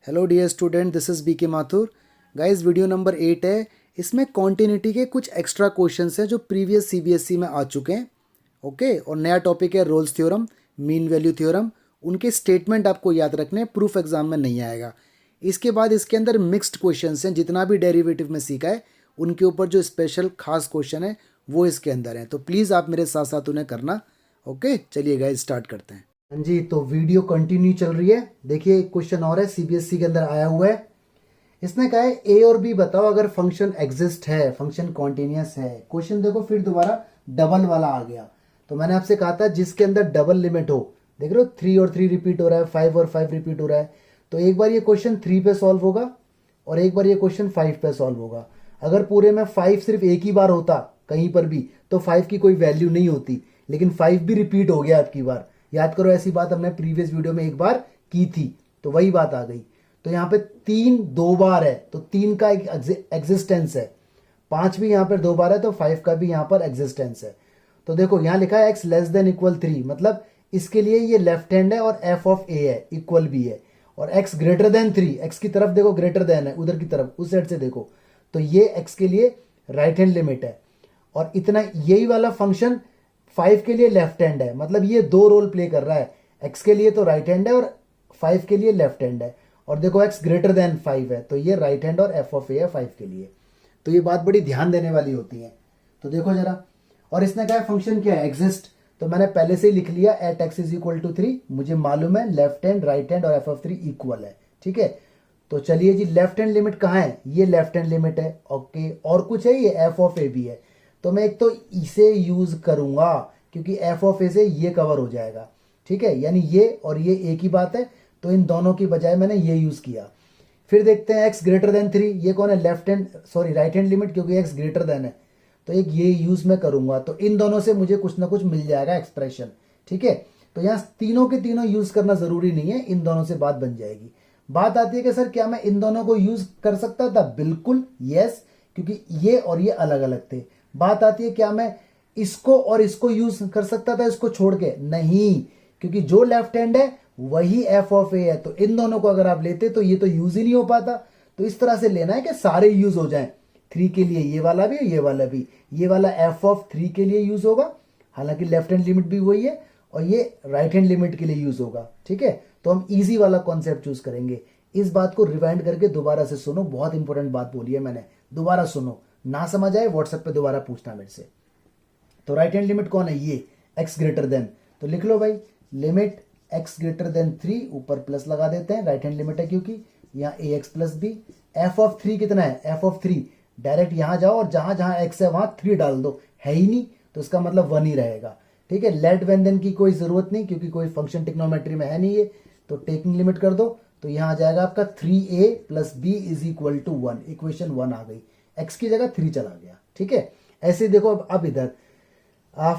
Hello dear student, this is B K Mathur. Guys, video number 8 है। इसमें continuity के कुछ एक्स्ट्रा क्वेश्चंस हैं जो प्रीवियस सीबीएसई में आ चुके हैं। ओके, और नया टॉपिक है Rolle's theorem, mean value theorem. उनके स्टेटमेंट आपको याद रखने हैं, प्रूफ एग्जाम में नहीं आएगा। इसके बाद इसके अंदर मिक्स्ड क्वेश्चंस हैं, जितना भी डेरिवेटिव में सीखा है उनके ऊपर जो स्पेशल खास क्वेश्चन है वो इसके अंदर हैं। तो प्लीज़ आप मेरे साथ साथ उन्हें करना। ओके, चलिए गाइस स्टार्ट करते हैं। हाँ जी, तो वीडियो कंटिन्यू चल रही है। देखिए, एक क्वेश्चन और है, सीबीएसई के अंदर आया हुआ है। इसने कहा है ए और बी बताओ अगर फंक्शन एग्जिस्ट है, फंक्शन कॉन्टिन्यूस है। क्वेश्चन देखो, फिर दोबारा डबल वाला आ गया। तो मैंने आपसे कहा था जिसके अंदर डबल लिमिट हो, देख रहे हो 3 और 3 रिपीट हो रहा है, 5 और 5 रिपीट हो रहा है। तो एक बार ये क्वेश्चन 3 पे सॉल्व होगा और एक बार ये क्वेश्चन 5 पे सॉल्व होगा। अगर पूरे में 5 सिर्फ एक ही बार होता कहीं पर भी तो 5 की कोई वैल्यू नहीं होती, लेकिन 5 भी रिपीट हो गया आपकी बार। याद करो, ऐसी बात हमने प्रीवियस वीडियो में एक बार की थी, तो वही बात आ गई। तो यहाँ पे 3 दो बार है तो 3 का एक एग्जिस्टेंस है, 5 भी यहाँ पर 2 बार है तो 5 का भी यहाँ पर एग्जिस्टेंस है। तो देखो यहाँ लिखा है x लेस देन इक्वल 3, मतलब इसके लिए ये लेफ्ट हैंड है और f ऑफ a है, इक्वल भी है। और x ग्रेटर देन 3, x की तरफ देखो ग्रेटर देन है, उधर की तरफ उस साइड से देखो, तो ये x के लिए राइट हैंड लिमिट है। और इतना यही वाला फंक्शन 5 के लिए लेफ्ट हैंड है, मतलब ये दो रोल प्ले कर रहा है। x के लिए तो राइट हैंड है और 5 के लिए लेफ्ट हैंड है। और देखो x ग्रेटर देन 5 है तो ये राइट हैंड और f ऑफ a है 5 के लिए। तो ये बात बड़ी ध्यान देने वाली होती है। तो देखो जरा, और इसने कहा फंक्शन क्या है, एग्जिस्ट। तो मैंने पहले से ही लिख लिया at x is equal to 3। मुझे मालूम है लेफ्ट हैंड, राइट हैंड और f ऑफ 3 इक्वल है। ठीक है, तो चलिए जी, लेफ्ट हैंड लिमिट कहाँ है, ये लेफ्ट हैंड लिमिट है। ओके, और कुछ है, ये f ऑफ a भी है। तो मैं एक तो इसे यूज करूंगा क्योंकि f ऑफ a से ये कवर हो जाएगा। ठीक है, यानी ये और ये एक ही बात है, तो इन दोनों की बजाय मैंने ये यूज किया। फिर देखते हैं x ग्रेटर देन 3, ये कौन है, left hand sorry right hand limit, क्योंकि x ग्रेटर देन है तो एक ये यूज में करूंगा। तो इन दोनों से मुझे कुछ ना कुछ मिल जाएगा एक्सप्रेशन। ठीक है, तो यहाँ तीनों के तीनों यूज करना जरूरी नहीं है, इन दोनों से बात बन जाएगी। बात आती है कि सर क्या मैं इन दोनों को यूज कर सकता था, बिल्कुल यस, क्योंकि ये और ये अलग अलग थे। बात आती है क्या मैं इसको और इसको यूज कर सकता था इसको छोड़ के, नहीं, क्योंकि जो लेफ्ट हैंड है वही f ऑफ a है। तो इन दोनों को अगर आप लेते तो ये तो यूज ही नहीं हो पाता। तो इस तरह से लेना है कि सारे यूज हो जाएं। 3 के लिए ये वाला भी, ये वाला भी, ये वाला f ऑफ 3 के लिए यूज होगा, हालांकि लेफ्ट हैंड लिमिट भी वही है, और ये राइट हैंड लिमिट के लिए यूज होगा। ठीक है, तो हम इजी वाला कॉन्सेप्ट चूज करेंगे। इस बात को रिवाइंड करके दोबारा से सुनो, बहुत इंपॉर्टेंट बात बोली है मैंने, दोबारा सुनो। ना समझ आए व्हाट्सएप पे दोबारा पूछना मेरे से। तो राइट हैंड लिमिट कौन है, ये x ग्रेटर देन, तो लिख लो भाई लिमिट x ग्रेटर देन 3, ऊपर प्लस लगा देते हैं, राइट हैंड लिमिट है क्योंकि यहाँ ax plus b। f of 3 कितना है, f ऑफ 3 डायरेक्ट यहां जाओ और जहां जहां x है वहां 3 डाल दो, है ही नहीं तो इसका मतलब 1 ही रहेगा। ठीक है, लेट व्यंजन की कोई जरूरत नहीं क्योंकि कोई फंक्शन टिक्नोमेट्री में है नहीं ये, तो टेकिंग लिमिट कर दो, तो यहां आ जाएगा आपका 3a plus b is equal to 1। Equation 1 आ गई, x की जगह 3 चला गया। ठीक है, ऐसे देखो अब इधर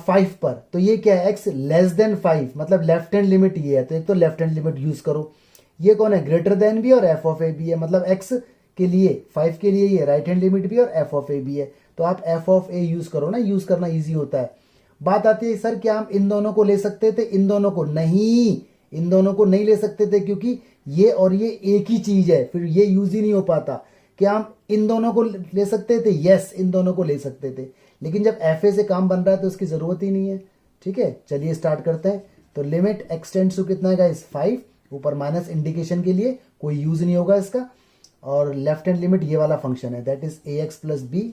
5 पर, तो ये क्या है, x लेस देन 5, मतलब लेफ्ट हैंड लिमिट ये है, तो एक तो लेफ्ट हैंड लिमिट यूज करो। ये कौन है, ग्रेटर देन भी और f ऑफ a भी है, मतलब x के लिए 5 के लिए ये राइट हैंड लिमिट भी और f ऑफ a भी है, तो आप f ऑफ a यूज करो ना, यूज करना इजी होता है। बात आती है सर क्या हम इन दोनों को ले सकते थे, इन दोनों को नहीं, इन दोनों को नहीं ले सकते थे क्योंकि ये और ये एक ही चीज है, फिर ये यूज ही नहीं हो पाता। क्या हम इन दोनों को ले सकते थे, यस, इन दोनों को ले सकते थे, लेकिन जब fa से काम बन रहा है तो उसकी जरूरत ही नहीं है। ठीक है, चलिए स्टार्ट करते हैं। तो लिमिट एक्सटेंड्स टू कितना है गाइस, 5, ऊपर माइनस इंडिकेशन के लिए कोई यूज नहीं होगा इसका, और लेफ्ट हैंड लिमिट ये वाला फंक्शन है that is ax plus b,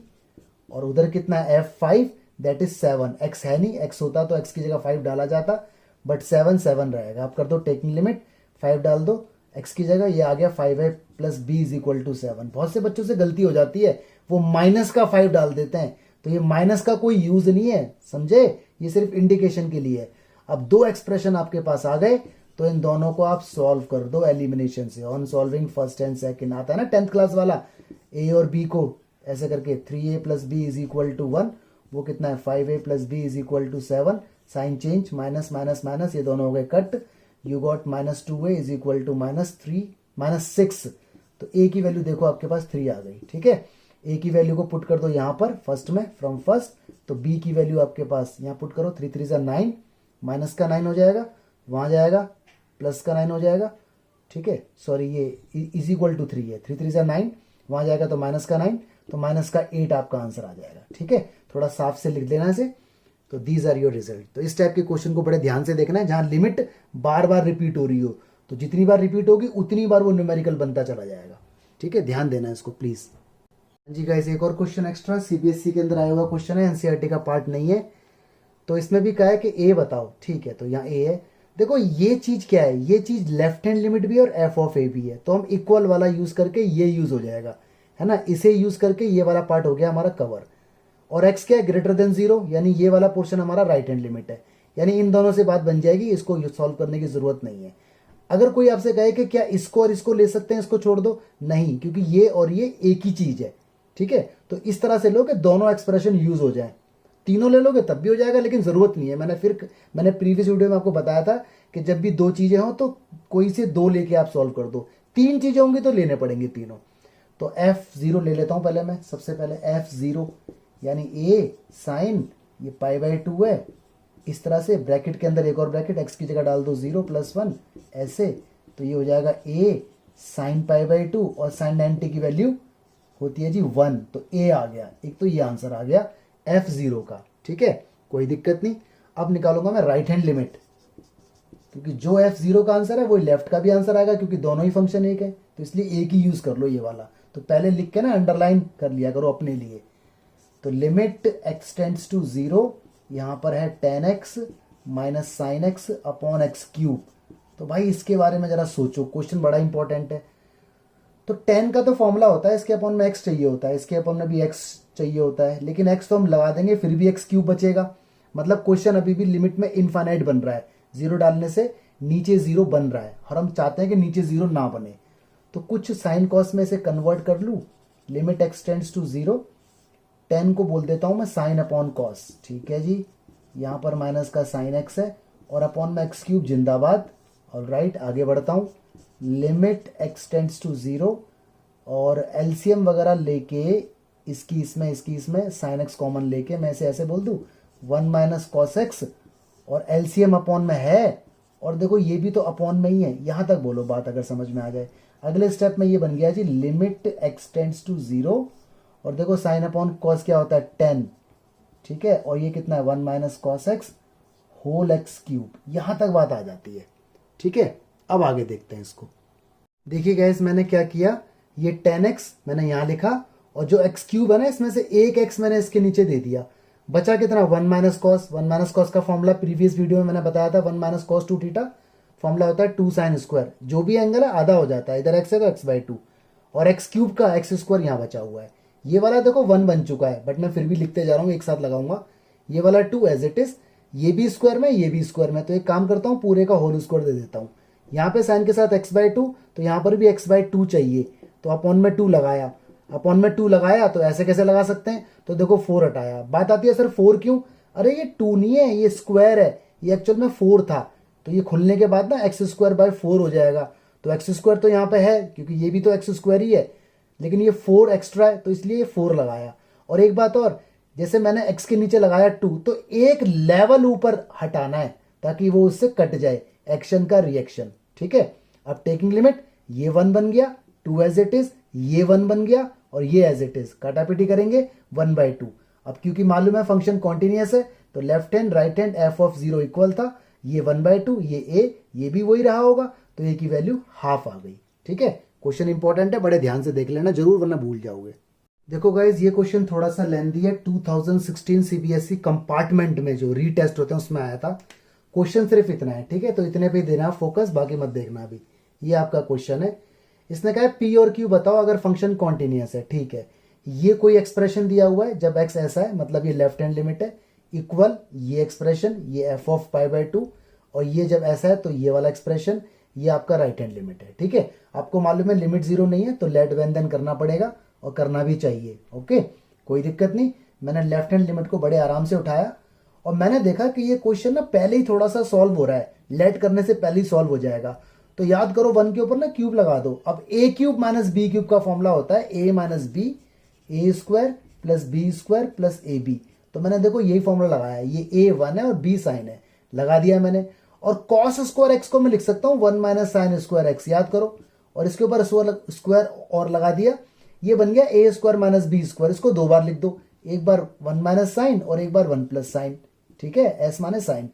और उधर कितना है f5 दैट इज 7। x है नहीं, x होता तो x की जगह 5 डाला जाता, बट 7 7 रहेगा। आप कर दो टेकिंग लिमिट, 5 डाल दो x की जगह, ये आ गया 5a plus b is equal to 7। बहुत से बच्चों से गलती हो जाती है, वो माइनस का 5 डाल देते हैं, तो ये माइनस का कोई यूज नहीं है, समझे, ये सिर्फ इंडिकेशन के लिए है। अब दो एक्सप्रेशन आपके पास आ गए, तो इन दोनों को आप सॉल्व कर दो एलिमिनेशन से। On solving first and second आता है ना 10th क्लास वाला, a और b को ऐसे करके 3a plus b is equal to 1, वो कितना है 5a plus b is equal to 7, sign change, minus minus minus, ये दोनों हो गए cut, you got minus 2a is equal to minus 6। तो a की वैल्यू देखो आपके पास 3 आ गई। ठीक है, a की वैल्यू को पुट कर दो यहां पर फर्स्ट में, फ्रॉम फर्स्ट, तो b की वैल्यू आपके पास यहां पुट करो, 3 3 9, माइनस का 9 हो जाएगा, वहां जाएगा प्लस का 9 हो जाएगा। ठीक है, सॉरी ये इज इक्वल टू 3 है, 3 3 से 9, वहाँ जाएगा तो माइनस का 9, तो माइनस का 8 आपका आंसर आ जाएगा। ठीक है, थोड़ा साफ से लिख देना इसे। तो दीज आर योर रिजल्ट। तो इस टाइप के क्वेश्चन को बड़े ध्यान से देखना है, जहाँ लिमिट बार बार रिपीट हो रही हो, तो जितनी बार रिपीट होगी उतनी बार वो न्यूमेरिकल बनता चला जाएगा। ठीक है, ध्यान देना इसको प्लीज। जी गाइस, एक और क्वेश्चन एक्स्ट्रा सीबीएसई के अंदर आया हुआ क्वेश्चन है, एनसीईआरटी का पार्ट नहीं है। तो इसमें भी कहा है कि ए बताओ। ठीक है, तो यहाँ ए है। देखो ये चीज क्या है, ये चीज लेफ्ट हैंड लिमिट भी और एफ ऑफ ए भी है, तो हम इक्वल वाला यूज करके ये यूज हो जाएगा, है ना। इसे यूज करके ये वाला पार्ट हो गया हमारा कवर। और एक्स क्या है, ग्रेटर देन 0, यानी ये वाला पोर्शन हमारा राइट हैंड लिमिट है, यानी इन दोनों से बात बन जाएगी, इसको सॉल्व करने की जरूरत नहीं है। अगर कोई आपसे कहे कि क्या इसको और इसको ले सकते हैं, इसको छोड़ दो, नहीं, क्योंकि ये और ये एक ही चीज है। ठीक है, तो इस तरह से लो कि दोनों एक्सप्रेशन यूज हो जाए। तीनों ले लोगे तब भी हो जाएगा, लेकिन जरूरत नहीं है। मैंने प्रीवियस वीडियो में आपको बताया था कि जब भी दो चीजें हो तो कोई से दो लेके आप सॉल्व कर दो, तीन चीजें होंगी तो लेने पड़ेंगे तीनों। तो F0 ले लेता हूं पहले मैं, सबसे पहले F0 यानी ए साइन ये π/2 है, इस तरह से ब्रैकेट के अंदर एक और ब्रैकेट, x की जगह डाल दो 0 + 1 ऐसे, तो ये हो जाएगा a साइन π/2 और साइन 90 की वैल्यू होती है जी 1, तो a आ गया। एक तो ये आंसर आ गया F0 का। ठीक है, कोई दिक्कत नहीं। अब निकालूंगा मैं राइट हैंड लिमिट, क्योंकि जो F0 का आंसर है वो लेफ्ट का भी आंसर आएगा, क्योंकि दोनों ही फंक्शन एक है, तो इसलिए एक ही यूज कर लो ये वाला। तो पहले लिख के ना अंडरलाइन कर लिया करो अपने लिए। तो लिमिट x टेंड्स टू 0, यहां पर है tan x minus sine x upon x cube. तो भाई इसके बारे में जरा सोचो, क्वेश्चन बड़ा इंपॉर्टेंट है। तो tan का तो फॉर्मूला होता है, इसके अपॉन में x चाहिए होता है, इसके अपॉन में भी x चाहिए होता है, लेकिन x तो हम लगा देंगे, फिर भी x क्यूब बचेगा। मतलब क्वेश्चन अभी भी लिमिट में इनफाइनाइट बन रहा है, 0 डालने से नीचे 0 बन रहा है, और हम चाहते हैं कि नीचे 0 ना बने। तो कुछ साइन कॉस में इसे कन्वर्ट कर लूँ, limit x tends to 0, tan को बोल देता हूं मैं साइन अपॉन कॉस। ठीक है जी, यहां पर माइनस का साइन x है और अपॉन में एक्स क्यूब जिंदाबाद। और राइट, आगे बढ़ता हूं, लिमिट x टेंड्स टू 0 और एलसीएम वगैरह लेके इसकी इसमें साइन x कॉमन लेके मैं इसे ऐसे बोल दूं 1 माइनस कॉस एक्स, और एलसीएम अपॉन में है, और देखो ये भी तो अपॉन में ही है। यहां तक बोलो बात, अगर समझ में आ जाए। अगले स्टेप में ये बन गया जी लिमिट x टेंड्स टू 0, और देखो साइन अपॉन कॉस क्या होता है 10। ठीक है, और ये कितना है 1 minus cos x whole x cube. यहां तक बात आ जाती है। ठीक है, अब आगे देखते हैं इसको। देखिए गाइस, मैंने क्या किया, ये 10x मैंने यहां लिखा, और जो एक्स क्यूब है ना इसमें से एक x मैंने इसके नीचे दे दिया। बचा कितना 1 माइनस कॉस। 1 माइनस कॉस का फॉर्मूला प्रीवियस वीडियो में मैंने बताया था, 1 माइनस कॉस 2 थीटा, फॉर्मूला होता है 2 साइन स्क्वायर। जो भी एंगल है आधा हो जाता है, इधर x है तो x/2, और एक्स क्यूब का एक्स स्क्वायर यहाँ बचा हुआ है। ये वाला देखो 1 बन चुका है, बट मैं फिर भी लिखते जा रहा हूँ, एक साथ लगाऊंगा। ये वाला 2 एज इट इज, ये भी स्क्वायर में ये भी स्क्वायर में, तो एक काम करता हूँ पूरे का होल स्क्वायर दे देता हूँ। यहाँ पे साइन के साथ x/2, तो यहाँ पर भी x/2 चाहिए, तो अपॉन में 2 लगाया। अपॉन में 2 लगाया तो ऐसे कैसे लगा सकते हैं, तो देखो 4 हटाया। बात आती है सर 4 क्यों, अरे ये 2 नहीं है, ये स्क्वायर है, ये एक्चुअल में 4 था, तो ये खुलने के बाद ना x²/4 हो जाएगा। तो x² तो यहाँ पे है, क्योंकि ये भी तो x² ही है, लेकिन ये 4 एक्स्ट्रा है, तो इसलिए ये 4 लगाया। और एक बात और, जैसे मैंने x के नीचे लगाया 2, तो एक लेवल ऊपर हटाना है ताकि वो उससे कट जाए, एक्शन का रिएक्शन। ठीक है, अब टेकिंग लिमिट, ये 1 बन गया, 2 एज इट इज, ये 1 बन गया, और ये एज इट इज, काटापीटी करेंगे 1/2। अब क्योंकि मालूम है फंक्शन कॉन्टिन्यूअस है, तो left hand right hand f(0) equal था, ये 1/2, ये a, ये भी वही रहा होगा, तो a की वैल्यू हाफ आ गई। ठीक है, क्वेश्चन इंपॉर्टेंट है, बड़े ध्यान से देख लेना जरूर, वरना भूल जाओगे। देखो गाइज, ये क्वेश्चन थोड़ा सा लेंथी है, 2016 सीबीएसई कंपार्टमेंट में जो रीटेस्ट होते हैं उसमें आया था। क्वेश्चन सिर्फ इतना है, ठीक है, तो इतने पे देना फोकस, बाकी मत देखना अभी। ये आपका क्वेश्चन है, इसने कहा है P और Q बताओ अगर फंक्शन कॉन्टिन्यूअस है। ठीक है, ये कोई एक्सप्रेशन दिया हुआ है, जब x ऐसा है मतलब ये लेफ्ट हैंड लिमिट है, इक्वल ये एक्सप्रेशन ये f ऑफ π/2, और ये जब ऐसा है तो ये वाला एक्सप्रेशन ये आपका राइट हैंड लिमिट है। ठीक है, आपको मालूम है लिमिट 0 नहीं है, तो लेट व्हेन देन करना पड़ेगा, और करना भी चाहिए। ओके, कोई दिक्कत नहीं। मैंने लेफ्ट हैंड लिमिट को बड़े आराम से उठाया, और मैंने देखा कि ये क्वेश्चन ना पहले ही थोड़ा सा सॉल्व हो रहा है, लेट करने से पहले ही सॉल्व हो जाएगा। तो याद करो 1 के ऊपर ना क्यूब लगा दो। अब a³ माइनस b³ का फॉर्मूला होता है a minus b, a² plus b² plus ab। तो मैंने देखो यही फॉर्मूला लगाया है, ये a 1 है और b साइन है, लगा दिया मैंने। और कॉस स्क्वायर एक्स को मैं लिख सकता हूँ 1 माइनस साइन स्क्वायर एक्स, याद करो, और इसके ऊपर स्क्वायर और लगा दिया, ये बन गया ए स्क्वायर माइनस बी स्क्वायर। इसको दो बार लिख दो, एक बार 1 माइनस साइन और एक बार 1 प्लस साइन, ठीक है, एस माने साइन।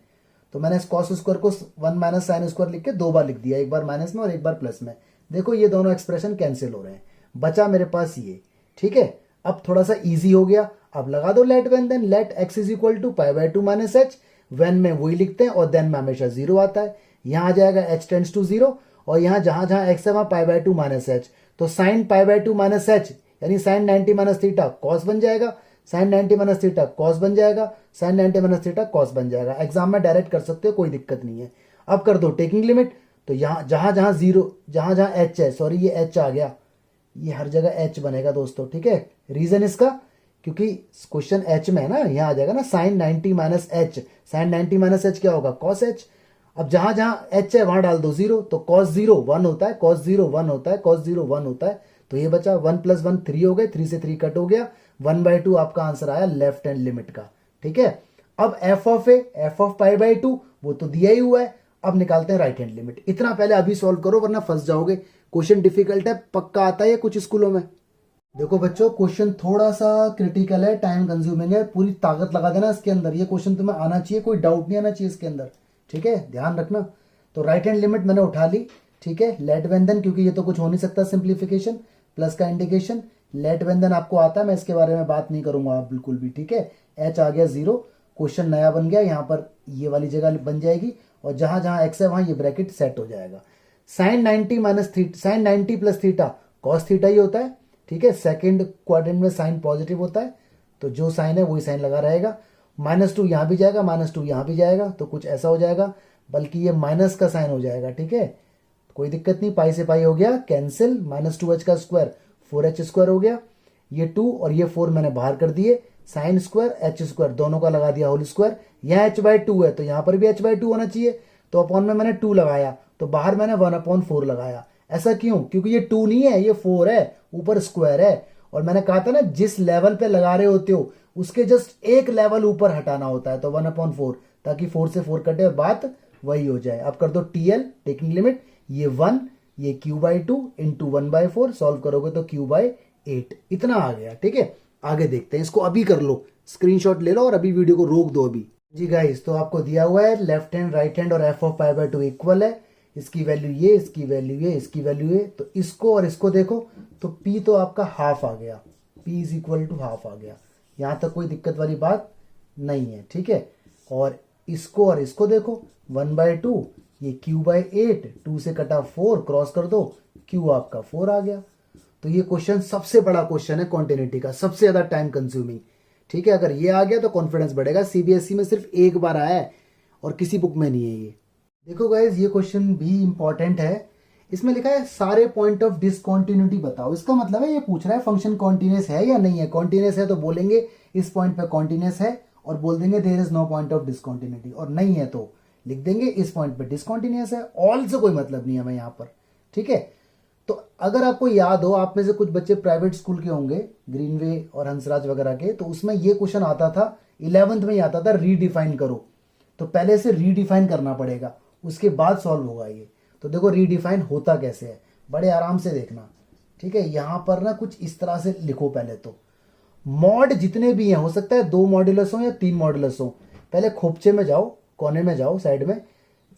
तो मैंने इस कॉस स्क्वायर को 1 माइनस साइन स्क्वायर लिख के दो बार लिख दिया, एक बार माइनस में और एक बार प्लस में। देखो ये दोनों एक्सप्रेशन कैंसिल हो रहे हैं, बचा मेरे पास ये, ठीक है। अब थोड़ा सा इजी हो गया, अब लगा दो let when then, let x is equal to pi by 2 minus h, when में वही लिखते हैं और देन में हमेशा जीरो आता है। यहाँ आ जाएगा एच टेंड्स टू जीरो, और यहाँ जहां जहां एक्स है वहां पाई बाय 2 माइनस एच, तो sine pi by 2 minus H यानी साइन 90 माइनस थीटा कॉस बन जाएगा, साइन 90 माइनस थीटा कॉस बन जाएगा, साइन 90 माइनस थीटा कॉस बन जाएगा। एग्जाम में डायरेक्ट कर सकते हो, कोई दिक्कत नहीं है। अब कर दो टेकिंग लिमिट, तो यहाँ जहां जहां जीरो, जहां जहां एच है, सॉरी ये एच आ गया, ये हर जगह एच बनेगा दोस्तों, ठीक है। रीजन इसका क्योंकि क्वेश्चन एच में है ना, यहाँ आ जाएगा ना sine 90 minus h, sine 90 minus h क्या होगा, कॉस एच। अब जहां जहां एच है वहां डाल दो जीरो, तो कॉस 0 1 होता है, कॉस 0 1 होता है, कॉस 0 1 होता है, तो ये बचा 1 प्लस 1 3 हो गए, 3 से 3 कट हो गया, 1/2 आपका आंसर आया लेफ्ट हैंड लिमिट का, ठीक है। अब F of A, F of pi by 2 वो तो दिया ही हुआ है, अब निकालते हैं राइट हैंड लिमिट। इतना पहले अभी सॉल्व करो वरना फंस जाओगे, क्वेश्चन डिफिकल्ट है, पक्का आता है कुछ स्कूलों में। देखो बच्चों क्वेश्चन थोड़ा सा क्रिटिकल है, टाइम कंज्यूमिंग है, पूरी ताकत लगा देना इसके अंदर, ये क्वेश्चन तुम्हें आना चाहिए, कोई डाउट नहीं आना चाहिए इसके अंदर, ठीक है, ध्यान रखना। तो राइट हैंड लिमिट मैंने उठा ली, ठीक है, लेट वेन देन, क्योंकि ये तो कुछ हो नहीं सकता, सिंप्लीफिकेशन प्लस का इंडिकेशन, लेट वेन देन आपको आता है, मैं इसके बारे में बात नहीं करूंगा आप बिल्कुल भी, ठीक है। एच आ गया 0, क्वेश्चन नया बन गया, यहाँ पर ये वाली जगह बन जाएगी, और जहां जहां एक्स है वहां ये ब्रैकेट सेट हो जाएगा। Sine 90 minus theta, sine 90 plus theta cos theta ही होता है, ठीक है। सेकंड क्वाड्रेंट में साइन पॉजिटिव होता है, तो जो साइन है वही साइन लगा रहेगा। -2 यहां भी जाएगा, -2 यहां भी जाएगा, तो कुछ ऐसा हो जाएगा, बल्कि ये माइनस का साइन हो जाएगा, ठीक है, कोई दिक्कत नहीं, पाई से पाई हो गया कैंसिल, -2h का स्क्वायर 4h स्क्वायर हो गया, ये 2 और ये 4 मैंने बाहर कर दिए, साइन स्क्वायर एच स्क्वायर दोनों का लगा दिया होल स्क्वायर, यहाँ h/2 है तो यहाँ पर भी h/2 होना चाहिए, तो अपॉन में मैंने 2 लगाया, तो बाहर मैंने 1/4 लगाया। ऐसा क्यों, क्योंकि ये 2 नहीं है, ये 4 है, ऊपर स्क्वायर है, और मैंने कहा था ना जिस लेवल पे लगा रहे होते हो उसके जस्ट एक लेवल ऊपर हटाना होता है, तो 1/4, ताकि 4 से 4 कटे और बात वही हो जाए। अब कर दो टीएल टेकिंग लिमिट, ये 1, ये q/2 इंटू 1/4, सॉल्व करोगे तो q/8, इतना आ गया, ठीक है। आगे देखते हैं, इसको अभी कर लो, स्क्रीनशॉट ले लो और अभी वीडियो को रोक दो अभी। जी गाइस, तो आपको दिया हुआ है लेफ्ट हैंड राइट हैंड और F of pi by 2 equal है, इसकी वैल्यू ये, इसकी वैल्यू ये, इसकी वैल्यू ये, तो इसको और इसको देखो, तो p तो आपका हाफ आ गया, p is equal to half आ गया, यहां तक कोई दिक्कत वाली बात नहीं है, ठीक है। और इसको और इसको देखो, 1/2, ये q/8, 2 से कटा 4, क्रॉस कर दो, q आपका 4 आ गया। तो ये क्वेश्चन सबसे बड़ा क्वेश्चन है कॉन्टिन्यूटी का, सबसे ज्यादा टाइम कंज्यूमिंग, ठीक है। अगर ये आ गया तो कॉन्फिडेंस बढ़ेगा, सीबीएसई में सिर्फ एक बार आया है और किसी बुक में नहीं है ये। देखो गाइज, ये क्वेश्चन भी इंपॉर्टेंट है, इसमें लिखा है सारे पॉइंट ऑफ डिसकॉन्टिन्यूटी बताओ। इसका मतलब है ये पूछ रहा है फंक्शन कॉन्टिन्यूस है या नहीं है। कॉन्टिन्यूस है तो बोलेंगे इस पॉइंट पे कॉन्टिन्यूस है और बोल देंगे there is no point of discontinuity, और नहीं है तो लिख देंगे इस पॉइंट पे डिसकॉन्टिन्यूस है। ऑल से कोई मतलब नहीं है हमें यहाँ पर, ठीक है। तो अगर आपको याद हो, आप में से कुछ बच्चे प्राइवेट स्कूल के होंगे, ग्रीनवे और हंसराज वगैरह के, तो उसमें ये क्वेश्चन आता था 11th में ही आता था, रीडिफाइन करो। तो पहले से रीडिफाइन करना पड़ेगा, उसके बाद सॉल्व होगा ये। तो देखो रीडिफाइन होता कैसे है, बड़े आराम से देखना, ठीक है। यहां पर ना कुछ इस तरह से लिखो, पहले तो मॉड जितने भी हैं, हो सकता है 2 मॉड्यूलस हो या 3 मॉड्यूलस हो, पहले खोपचे में जाओ, कोने में जाओ साइड में,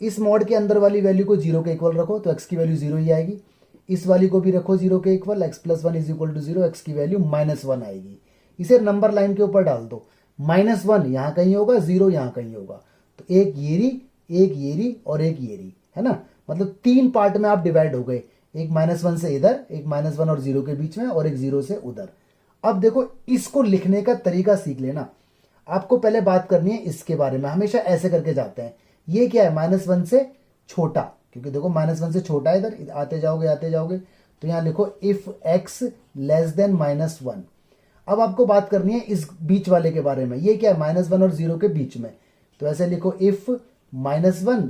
इस मॉड के अंदर वाली वैल्यू को 0 के इक्वल रखो, तो x की वैल्यू 0 ही आएगी। इस वाली को भी रखो 0 के इक्वल, x + 1 = 0, x की वैल्यू -1 आएगी। इसे नंबर लाइन के ऊपर डाल दो, -1 यहां कहीं होगा, 0 यहां कहीं होगा, तो एक येरी, एक येरी और एक येरी, है ना। मतलब 3 पार्ट में आप डिवाइड हो गए, एक -1 से इधर, एक -1 और 0 के बीच में, और एक 0 से उधर। अब देखो इसको लिखने का तरीका सीख लेना। आपको पहले बात करनी है इसके बारे में, हमेशा ऐसे करके जाते हैं। ये क्या है, -1 से छोटा, क्योंकि देखो -1 से छोटा है, इधर आते जाओगे, तो यहां लिखो इफ x < -1। अब आपको बात करनी है इस बीच वाले के बारे में, ये क्या है, -1 और 0 के बीच में, तो ऐसे लिखो इफ -1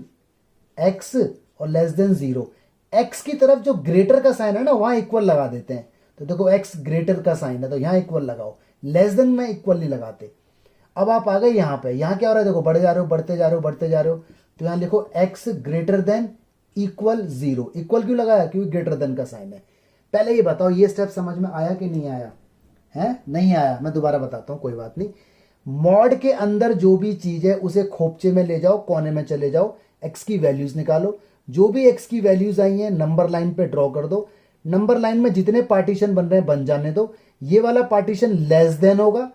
x और <0। x की तरफ जो ग्रेटर का साइन है ना, वहां इक्वल लगा देते हैं। तो देखो x ग्रेटर का साइन है तो यहां इक्वल लगाओ, लेस देन में इक्वल नहीं लगाते। अब आप आ गए यहां पे, यहां क्या हो रहा है, देखो बढ़ जा रहे हो, बढ़ते जा रहे हो, तो यहाँ लिखो x greater than equal 0। Equal क्यों लगाया? क्योंकि ग्रेटर देन का साइन है। पहले ये बताओ ये स्टेप समझ में आया कि नहीं आया? है नहीं आया? मैं दोबारा बताता हूं, कोई बात नहीं। मॉड के अंदर जो भी चीज है उसे खोपचे में ले जाओ, कोने में चले जाओ, x की वैल्यूज निकालो। जो भी x की वैल्यूज आई हैं नंबर लाइन पे ड्रॉ कर दो। नंबर लाइन में जितने पार्टीशन बन रहे हैं बन जाने दो। ये वाला पार्टीशन लेस देन होगा,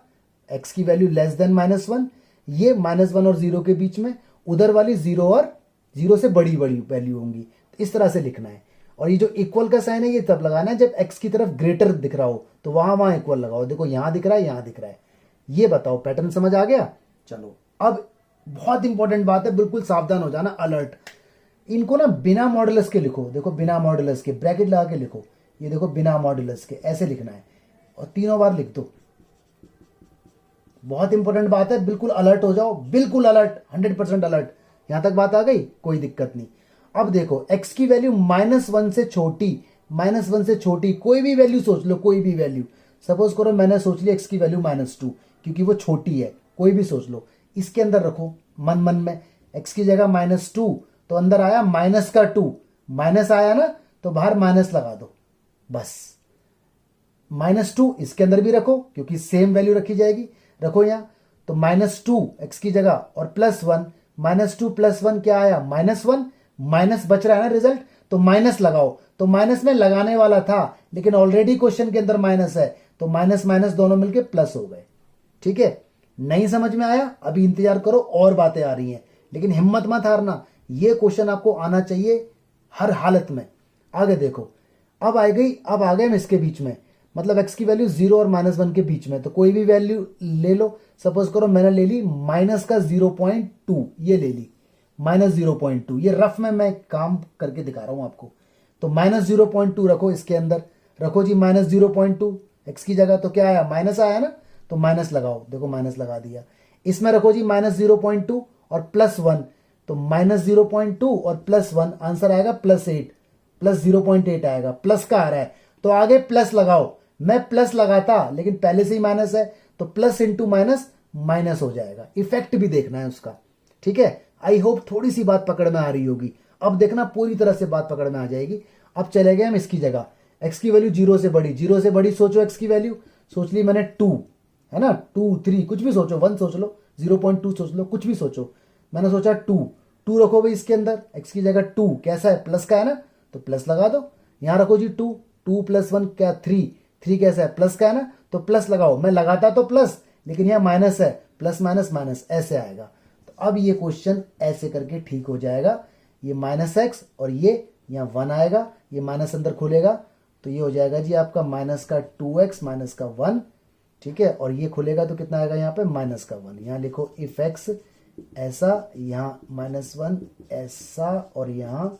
x की वैल्यू लेस देन -1, ये -1 और 0 के बीच में, उधर वाली 0 और 0 से बड़ी बड़ी वैल्यू होंगी। इस तरह से लिखना है। और ये जो इक्वल का साइन है ये तब लगाना है जब x की तरफ ग्रेटर दिख रहा हो, तो वहां इक्वल लगाओ। देखो यहां दिख रहा है, यहां दिख रहा है। ये बताओ पैटर्न समझ आ गया? चलो अब बहुत इंपॉर्टेंट बात है, बिल्कुल सावधान हो जाना, अलर्ट। इनको ना बिना मॉडुलस के लिखो। देखो बिना मॉडुलस के ब्रैकेट लगा के लिखो। ये देखो बिना मॉडुलस के ऐसे लिखना है और तीनों बार लिख दो। बहुत इंपॉर्टेंट बात है, बिल्कुल अलर्ट हो जाओ, बिल्कुल अलर्ट, 100% अलर्ट। यहां तक बात आ गई? कोई दिक्कत नहीं। अब देखो x की वैल्यू -1 से छोटी, -1 से छोटी कोई भी वैल्यू सोच लो, कोई भी वैल्यू। सपोज करो मैंने सोच लिया x की वैल्यू -2 क्योंकि वो छोटी है, कोई भी सोच लो। इसके अंदर रखो मन मन में, x की जगह -2 तो अंदर आया -2, माइनस आया ना तो बाहर माइनस लगा दो बस। -2 इसके अंदर भी रखो क्योंकि सेम वैल्यू रखी जाएगी, रखो यहां। तो -2 x की जगह और +1, -2 + 1 क्या आया? -1, माइनस बच रहा है ना रिजल्ट, तो माइनस लगाओ। तो माइनस में लगाने वाला था लेकिन ऑलरेडी क्वेश्चन के अंदर माइनस है, तो माइनस माइनस दोनों मिलके प्लस हो गए। ठीक है, नहीं समझ में आया? अभी इंतजार करो, और बातें आ रही हैं, लेकिन हिम्मत मत हारना, ये क्वेश्चन आपको आना चाहिए हर हालत में। आगे देखो, अब आ गए हम इसके बीच में, मतलब x की वैल्यू 0 और -1 के बीच में। तो कोई भी वैल्यू ले लो। सपोज करो मैंने ले ली -0.2, ये ले ली -0.2। ये रफ में मैं काम करके दिखा रहा हूं आपको। तो -0.2 रखो इसके अंदर, रखो जी -0.2 x की जगह, तो क्या आया? माइनस आया ना, तो माइनस लगाओ। देखो माइनस लगा दिया। इसमें रखो जी -0.2 और +1, तो -0.2 और +1 आंसर आएगा +8, +0.8 आएगा। प्लस का आ रहा है तो आगे प्लस लगाओ। मैं प्लस लगाता लेकिन पहले से ही माइनस है, तो प्लस इंटू माइनस माइनस हो जाएगा। इफेक्ट भी देखना है उसका। ठीक है, आई होप थोड़ी सी बात पकड़ में आ रही होगी। अब देखना पूरी तरह से बात पकड़ में आ जाएगी। अब चले गए हम इसकी जगह, x की वैल्यू 0 से बड़ी, 0 से बड़ी सोचो x की वैल्यू, सोच ली मैंने 2, है ना, 2, 3 कुछ भी सोचो, 1 सोच लो, 0.2 सोच लो, कुछ भी सोचो। मैंने सोचा 2 रखोगे इसके अंदर, x की जगह 2 कैसा है? प्लस का है ना, तो प्लस लगा दो। यहां रखो जी 2 + 1 क्या? 3 कैसा है? प्लस का है ना, तो प्लस लगाओ। मैं लगाता तो प्लस, लेकिन यहां माइनस है, प्लस माइनस माइनस ऐसे आएगा। तो अब ये क्वेश्चन ऐसे करके ठीक हो जाएगा। ये -x और ये यहाँ 1 आएगा, ये माइनस अंदर खुलेगा तो ये हो जाएगा जी आपका -2x -1। ठीक है, और ये खुलेगा तो कितना आएगा यहाँ पे? -1। यहाँ लिखो इफ x ऐसा, यहाँ -1 ऐसा, और यहाँ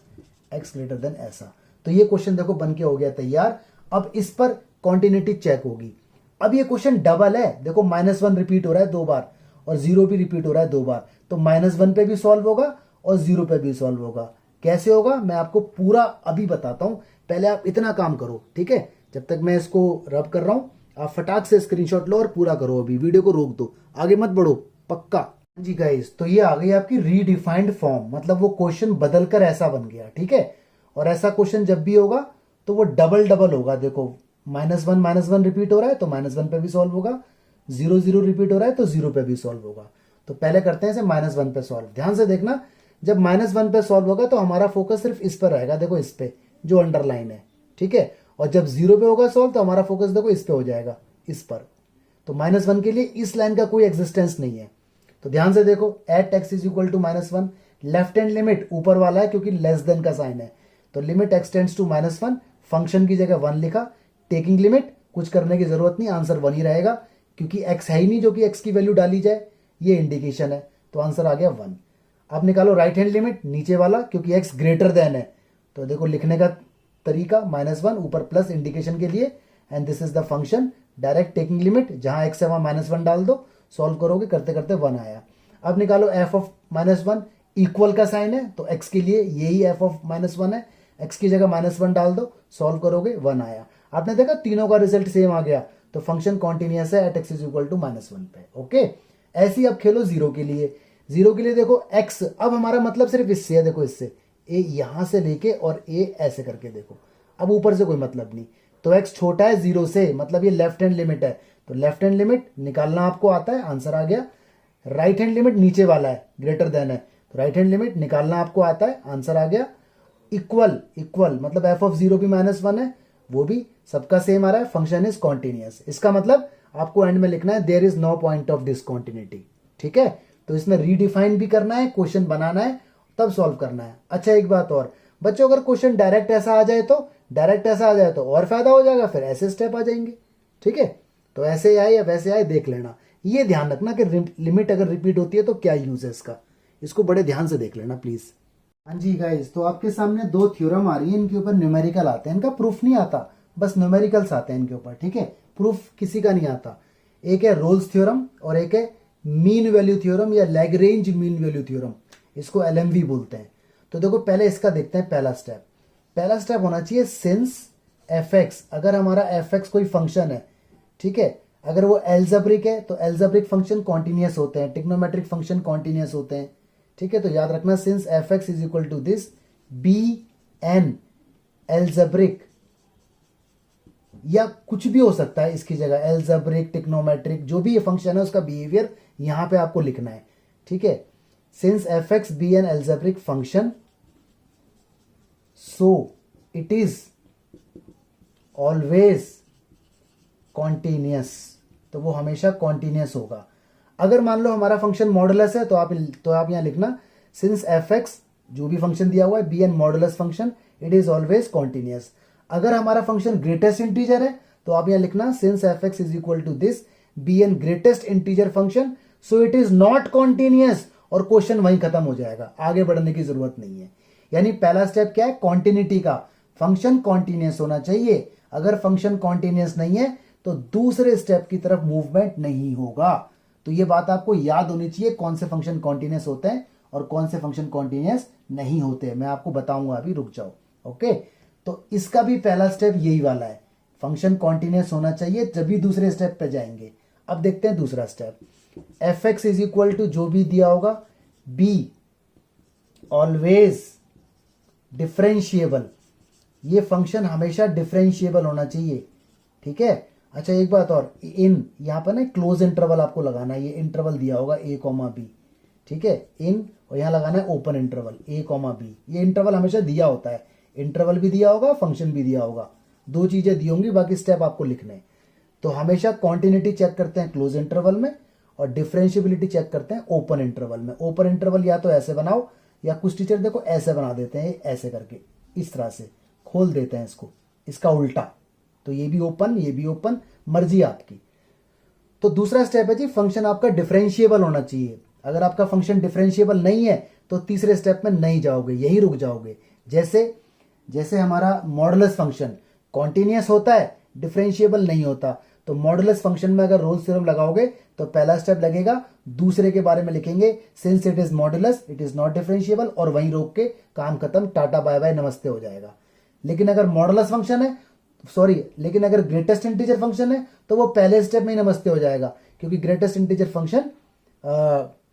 x ग्रेटर देन ऐसा। तो ये क्वेश्चन देखो बन के हो गया तैयार। अब इस पर कॉन्टिन्यूटी चेक होगी। अब ये क्वेश्चन डबल है, देखो -1 रिपीट हो रहा है 2 बार और 0 भी रिपीट हो रहा है 2 बार, तो -1 पे भी सॉल्व होगा और 0 पे भी सॉल्व होगा। कैसे होगा मैं आपको पूरा अभी बताता हूं, पहले आप इतना काम करो। ठीक है, जब तक मैं इसको रब कर रहा हूं आप फटाक से स्क्रीनशॉट लो और पूरा करो। अभी वीडियो को रोक दो, आगे मत बढ़ो, पक्का जी गाइस। तो ये आ गई आपकी रीडिफाइंड फॉर्म, मतलब वो क्वेश्चन बदलकर ऐसा बन गया। ठीक है, और ऐसा क्वेश्चन जब भी होगा तो वो डबल होगा। देखो -1 रिपीट हो रहा है तो -1 पे भी सॉल्व होगा, 0 रिपीट हो रहा है तो 0 पे भी सॉल्व होगा। तो पहले करते हैं इसे -1 पे सॉल्व। ध्यान से देखना, जब -1 पे सॉल्व होगा तो हमारा फोकस सिर्फ इस पर रहेगा, देखो इस पे जो अंडरलाइन है। ठीक है, और जब 0 पे होगा सॉल्व तो हमारा फोकस देखो इस पे हो जाएगा, इस पर। तो -1 के लिए इस लाइन का कोई एग्जिस्टेंस नहीं है। तो ध्यान से देखो, at x is equal to -1, left hand limit ऊपर वाला है क्योंकि लेस देन का साइन है, तो limit x tends to -1, function की जगह 1 लिखा, टेकिंग लिमिट, कुछ करने की जरूरत नहीं, आंसर 1 ही रहेगा क्योंकि x है ही नहीं जो कि x की वैल्यू डाली जाए, ये इंडिकेशन है, तो आंसर आ गया 1। अब निकालो राइट हैंड लिमिट, नीचे वाला क्योंकि x ग्रेटर देन है, तो देखो लिखने का तरीका -1 ऊपर प्लस इंडिकेशन के लिए, and this is the function. Direct taking limit, जहां x है वहां -1 डाल दो, सॉल्व करोगे, करते करते 1 आया। अब निकालो f ऑफ -1, इक्वल का साइन है तो x के लिए यही f ऑफ -1 है, x की जगह -1 डाल दो, सॉल्व करोगे 1 आया। आपने देखा तीनों का रिजल्ट सेम आ गया, तो फंक्शन कॉन्टिन्यूअस है at x is equal to -1 पे। ओके, ऐसे ही अब खेलो 0 के लिए। 0 के लिए देखो x, अब हमारा मतलब सिर्फ इससे है, देखो इससे a यहां से लेके और a ऐसे करके देखो, अब ऊपर से कोई मतलब नहीं। तो x छोटा है 0 से, मतलब ये लेफ्ट हैंड लिमिट है, तो लेफ्ट हैंड लिमिट निकालना आपको आता है, आंसर आ गया। राइट हैंड लिमिट नीचे वाला है, ग्रेटर देन है, तो राइट हैंड लिमिट निकालना आपको आता है, आंसर आ गया। इक्वल, इक्वल मतलब एफ ऑफ 0 भी -1 है, वो भी सबका सेम आ रहा है। फंक्शन इज कॉन्टिन्यूअस, इसका मतलब आपको एंड में लिखना है there is no point of discontinuity. ठीक है, तो इसमें रीडिफाइन भी करना है, क्वेश्चन बनाना है, तब सॉल्व करना है। अच्छा एक बात और बच्चों, अगर क्वेश्चन डायरेक्ट ऐसा आ जाए तो, डायरेक्ट ऐसा आ जाए तो और फायदा हो जाएगा, फिर ऐसे स्टेप आ जाएंगे। ठीक है, तो ऐसे आए या वैसे आए देख लेना, ये ध्यान रखना कि लिमिट अगर रिपीट होती है तो क्या यूज है इसका, इसको बड़े ध्यान से देख लेना प्लीज। हाँ जी गाइस, तो आपके सामने 2 थ्योरम आ रही है, इनके ऊपर न्यूमेरिकल आते हैं, इनका प्रूफ नहीं आता, बस न्यूमेरिकल्स आते हैं इनके ऊपर। ठीक है, प्रूफ किसी का नहीं आता। एक है रोल्स थ्योरम और एक है मीन वैल्यू थ्योरम या लैग्रेंज मीन वैल्यू थ्योरम, इसको एलएमवी बोलते हैं। तो देखो पहले इसका देखते हैं पहला स्टेप। पहला स्टेप होना चाहिए सिंस एफ एक्स, अगर हमारा एफ एक्स कोई फंक्शन है, ठीक है, अगर वो एल्जेब्रिक है तो एल्जेब्रिक फंक्शन कॉन्टिन्यूअस होते हैं, ट्रिग्नोमेट्रिक फंक्शन कॉन्टिन्यूअस होते हैं। ठीक है, तो याद रखना since f x is equal to this be an algebraic, या कुछ भी हो सकता है इसकी जगह, एल्जेब्रिक, ट्रिग्नोमेट्रिक, जो भी ये फंक्शन है उसका बिहेवियर यहां पे आपको लिखना है। ठीक है, since f x be an algebraic function so it is always continuous, तो वो हमेशा कॉन्टिन्यूअस होगा। अगर मान लो हमारा फंक्शन मॉडुलस है तो आप यहां लिखना सिंस एफ एक्स, जो भी फंक्शन दिया हुआ है be an modulus function, it is always continuous. अगर हमारा फंक्शन ग्रेटेस्ट इंटीजर है तो आप यहां लिखना since f x is equal to this be an greatest integer function so it is not continuous, और क्वेश्चन वहीं खत्म हो जाएगा, आगे बढ़ने की जरूरत नहीं है। यानी पहला स्टेप क्या है, कॉन्टिन्यूटी का, फंक्शन कॉन्टिन्यूअस होना चाहिए। अगर फंक्शन कॉन्टिन्यूअस नहीं है तो दूसरे स्टेप की तरफ मूवमेंट नहीं होगा। तो ये बात आपको याद होनी चाहिए, कौन से फंक्शन कॉन्टिन्यूअस होते हैं और कौन से फंक्शन कॉन्टिन्यूअस नहीं होते, मैं आपको बताऊंगा, अभी रुक जाओ। ओके, तो इसका भी पहला स्टेप यही वाला है, फंक्शन कॉन्टिन्यूअस होना चाहिए, जब भी दूसरे स्टेप पे जाएंगे। अब देखते हैं दूसरा step, f x is equal to जो भी दिया होगा बी ऑलवेज डिफरेंशिएबल, ये फंक्शन हमेशा डिफरेंशिएबल होना चाहिए। ठीक है, अच्छा एक बात और, इन यहां पर ना क्लोज इंटरवल आपको लगाना है, ये इंटरवल दिया होगा ए कॉमा बी। ठीक है, इन, और यहां लगाना है ओपन इंटरवल ए कॉमा बी, ये इंटरवल हमेशा दिया होता है, इंटरवल भी दिया होगा, फंक्शन भी दिया होगा, 2 चीजें दी होंगी, बाकी स्टेप आपको लिखने। तो हमेशा कॉन्टिन्यूटी चेक करते हैं क्लोज इंटरवल में और डिफरेंशिएबिलिटी चेक करते हैं ओपन इंटरवल में। ओपन इंटरवल या तो ऐसे बनाओ, या कुछ टीचर देखो ऐसे बना देते हैं, ऐसे करके इस तरह से खोल देते हैं इसको, इसका उल्टा, तो ये भी ओपन ये भी ओपन, मर्जी आपकी। तो दूसरा स्टेप है जी, फंक्शन आपका डिफरेंशिएबल होना चाहिए। अगर आपका फंक्शन डिफरेंशिएबल नहीं है तो तीसरे स्टेप में नहीं जाओगे, यही रुक जाओगे। जैसे हमारा मॉडुलस फंक्शन कॉन्टिन्यूअस होता है, डिफरेंशिएबल नहीं होता, तो मॉडुलस फंक्शन में अगर रोल्स थ्योरम लगाओगे तो पहला स्टेप लगेगा, दूसरे के बारे में लिखेंगे since it is modulus it is not differentiable, और वहीं रोक के काम खत्म, टाटा बाय बाय नमस्ते हो जाएगा। लेकिन अगर मॉडुलस फंक्शन है, लेकिन अगर ग्रेटेस्ट इंटीजर फंक्शन है तो वो पहले स्टेप में ही नमस्ते हो जाएगा, क्योंकि ग्रेटेस्ट इंटीजर फंक्शन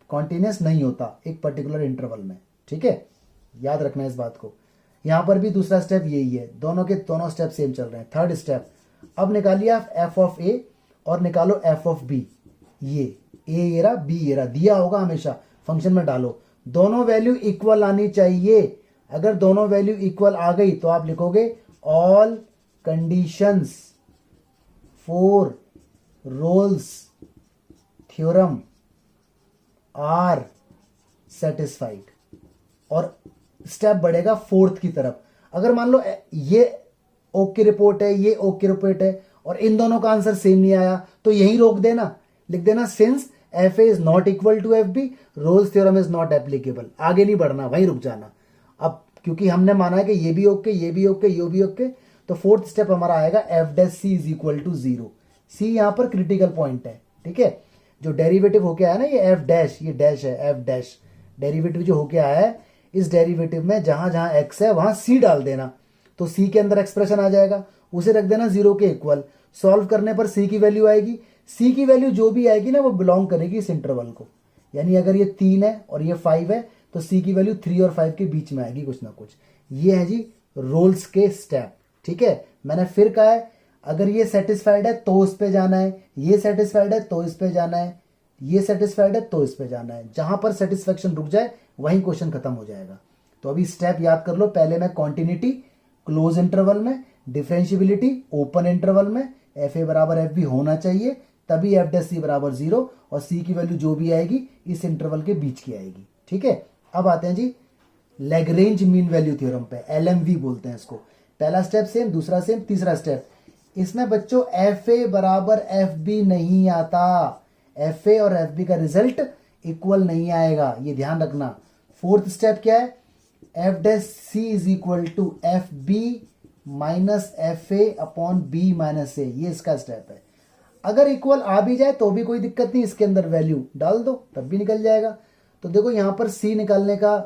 कॉन्टिन्यूअस नहीं होता एक पर्टिकुलर इंटरवल में। ठीक है, याद रखना इस बात को। यहां पर भी दूसरा स्टेप यही है, दोनों के दोनों स्टेप सेम चल रहे हैं। थर्ड स्टेप, अब निकालिए आप एफ ऑफ ए और निकालो एफ ऑफ बी, ये ए ये रहा बी ये रहा, दिया होगा हमेशा, फंक्शन में डालो, दोनों वैल्यू इक्वल आनी चाहिए। अगर दोनों वैल्यू इक्वल आ गई तो आप लिखोगे all conditions for Rolle's theorem are satisfied, और स्टेप बढ़ेगा फोर्थ की तरफ। अगर मान लो ये ओके रिपोर्ट है, ये ओके रिपोर्ट है, और इन दोनों का आंसर सेम नहीं आया, तो यही रोक देना, लिख देना since f A is not equal to F b Rolle's theorem is not applicable, आगे नहीं बढ़ना, वहीं रुक जाना। अब क्योंकि हमने माना है कि ये भी ओके ये भी ओके ये भी ओके, तो फोर्थ स्टेप हमारा आएगा f dash C is equal to 0। C यहां पर क्रिटिकल पॉइंट है। ठीक है, जो डेरिवेटिव होके आया ना, ये एफ डैश, ये डैश है, एफ डैश डेरिवेटिव जो होके आया है, इस डेरिवेटिव में जहां जहां एक्स है वहां सी डाल देना, तो सी के अंदर एक्सप्रेशन आ जाएगा, उसे रख देना 0 के इक्वल। सॉल्व करने पर सी की वैल्यू आएगी, सी की वैल्यू जो भी आएगी ना वो बिलोंग करेगी इस इंटरवल को, यानी अगर ये 3 है और ये 5 है तो सी की वैल्यू 3 और 5 के बीच में आएगी कुछ ना कुछ। ये है जी रोल्स के स्टेप। ठीक है, मैंने फिर कहा है अगर ये सेटिस्फाइड है तो उस पे जाना है, ये सेटिस्फाइड है तो इस पे जाना है, ये सेटिस्फाइड है तो इस पे जाना है। जहां पर सेटिस्फेक्शन रुक जाए वहीं क्वेश्चन खत्म हो जाएगा। तो अभी स्टेप याद कर लो। पहले में कॉन्टिन्यूटी क्लोज इंटरवल में, डिफरेंशियबिलिटी ओपन इंटरवल में, एफ ए बराबर एफ बी होना चाहिए, तभी एफ डैश सी बराबर 0 और सी की वैल्यू जो भी आएगी इस इंटरवल के बीच की आएगी। ठीक है, अब आते हैं जी लैग्रेंज मीन वैल्यू थ्योरम पे, एलएमवी बोलते हैं इसको। पहला स्टेप सेम, दूसरा सेम, तीसरा स्टेप। इसमें बच्चों एफ ए बराबर एफ बी नहीं आता, एफ ए और एफ बी का रिजल्ट इक्वल नहीं आएगा, ये ध्यान रखना। फोर्थ स्टेप क्या है, F dash C is equal to F B minus F A upon B minus A, ये इसका स्टेप है। अगर इक्वल आ भी जाए तो भी कोई दिक्कत नहीं, इसके अंदर वैल्यू डाल दो तब भी निकल जाएगा। तो देखो यहां पर सी निकालने का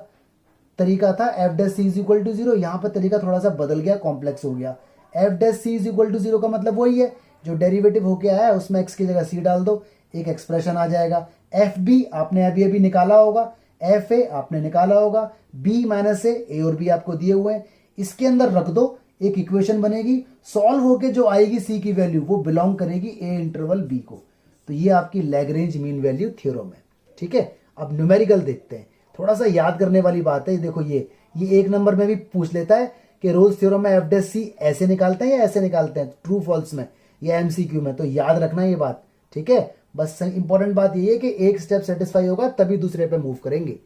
तरीका था f dash C is equal to 0, यहां पर तरीका थोड़ा सा बदल गया, कॉम्प्लेक्स हो गया। F dash C is equal to 0 का मतलब वही है जो डेरिवेटिव होके आया है उसमें एक्स की जगह सी डाल दो, एक एक्सप्रेशन आ जाएगा। एफ बी आपने अभी अभी निकाला होगा, एफ ए आपने निकाला होगा, बी माइनस ए और बी आपको दिए हुए हैं, इसके अंदर रख दो, एक इक्वेशन बनेगी, सॉल्व होके जो आएगी सी की वैल्यू वो बिलोंग करेगी ए इंटरवल बी को। तो ये आपकी लैग्रेंज मीन वैल्यू थ्योरम है। ठीक है, अब न्यूमेरिकल देखते हैं, थोड़ा सा याद करने वाली बात है। देखो ये एक नंबर में भी पूछ लेता है कि रोल्स थ्योरम में एफ डैश सी ऐसे निकालते हैं या ऐसे निकालते हैं, ट्रू फॉल्स में या एमसीक्यू में, तो याद रखना ये बात। ठीक है, बस इंपॉर्टेंट बात ये है कि एक स्टेप सेटिस्फाई होगा तभी दूसरे पे मूव करेंगे।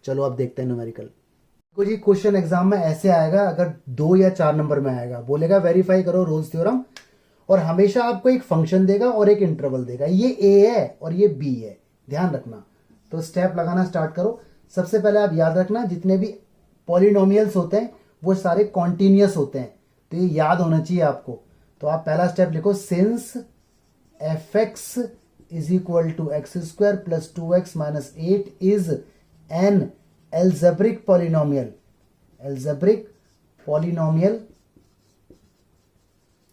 चलो अब देखते हैं न्यूमेरिकल। देखो जी क्वेश्चन एग्जाम में ऐसे आएगा, अगर 2 या 4 नंबर में आएगा, बोलेगा वेरीफाई करो रोल्स थ्योरम, और हमेशा आपको एक फंक्शन देगा और एक इंटरवल देगा, ये ए है और ये बी है, ध्यान रखना। तो स्टेप लगाना स्टार्ट करो। सबसे पहले आप याद रखना जितने भी पॉलिनोमियल्स होते हैं वो सारे कॉन्टिन्यूअस होते हैं, तो ये याद होना चाहिए आपको। तो आप पहला स्टेप लिखो, since f x is equal to x square plus 2x minus 8 is an algebraic polynomial, algebraic polynomial,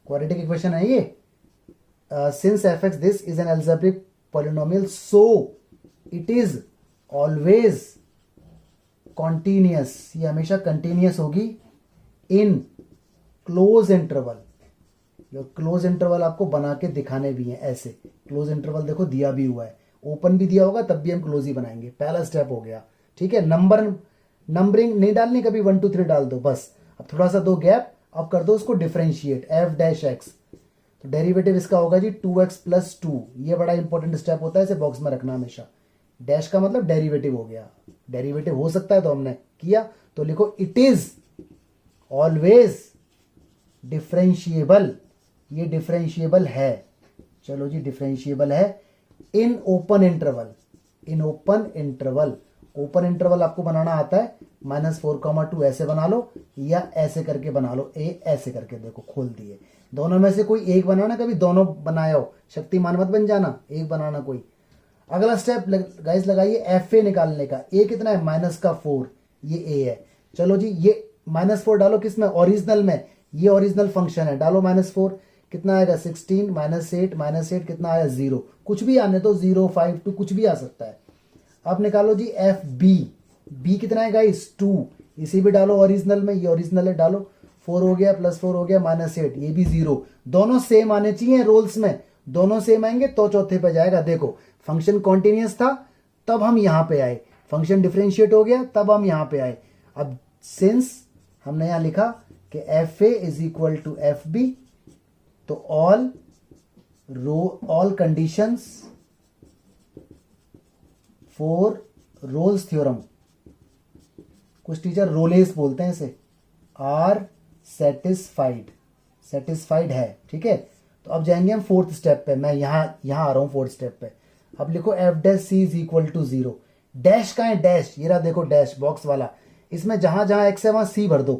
quadratic equation है ये। Since f x this is an algebraic polynomial so it is always continuous, ये हमेशा continuous होगी in close interval. जो close interval आपको बना के दिखाने भी हैं, ऐसे क्लोज इंटरवल देखो दिया भी हुआ है, ओपन भी दिया होगा तब भी हम क्लोज ही बनाएंगे। पहला स्टेप हो गया। ठीक है, नंबरिंग नहीं डालनी, कभी 1 2 3 डाल दो बस। अब थोड़ा सा दो गैप, अब कर दो उसको डिफरेंशिएट, एफ डैश एक्स, तो डेरिवेटिव इसका होगा जी 2x प्लस 2, ये बड़ा इंपॉर्टेंट स्टेप होता है, इसे बॉक्स में रखना हमेशा। डैश का मतलब डेरिवेटिव हो गया, डेरिवेटिव हो सकता है तो हमने किया, तो लिखो इट इज ऑलवेज डिफरेंशिएबल, ये डिफरेंशिएबल है। चलो जी डिफरेंशिएबल है इन ओपन इंटरवल, इन ओपन इंटरवल। ओपन इंटरवल आपको बनाना आता है, -4,2 ऐसे बना लो या ऐसे करके बना लो, ए ऐसे करके देखो खोल दिए, दोनों में से कोई एक बनाना, कभी दोनों बनाया हो, शक्तिमान मत बन जाना, एक बनाना कोई। अगला स्टेप गाइस लगाइए एफ ए निकालने का, ए कितना है -4, ये ए है। चलो जी ये -4 डालो किसमें, ओरिजिनल में, ये ओरिजिनल फंक्शन है, डालो -4 कितना आएगा 16 -8 कितना आया 0, कुछ भी आने तो 0 5 2 कुछ भी आ सकता है। अब निकालो जी एफ बी, बी कितना है गाइस 2, इसी भी डालो ओरिजिनल में, ये ओरिजिनल है, डालो 4 हो गया +4 हो गया -8, ये भी 0, दोनों सेम आने चाहिए रोल्स में, दोनों सेम आएंगे तो चौथे पे जाएगा। देखो फंक्शन कॉन्टिन्यूअस था तब हम यहां पे आए, फंक्शन डिफरेंशिएट हो गया तब हम यहां पे आए। अब सिंस हमने यहां लिखा कि F A is equal to F B, तो all conditions for Rolle's theorem, कुछ टीचर रोलेस बोलते हैं इसे, आर सेटिस्फाइड, सेटिस्फाइड है। ठीक है, तो अब जाएंगे हम फोर्थ स्टेप पे, मैं यहां आ रहा हूं फोर्थ स्टेप पे। अब लिखो f dash C is equal to 0, dash का है डैश, ये रहा देखो डैश बॉक्स वाला, इसमें जहां जहां एक्स है वहां सी भर दो,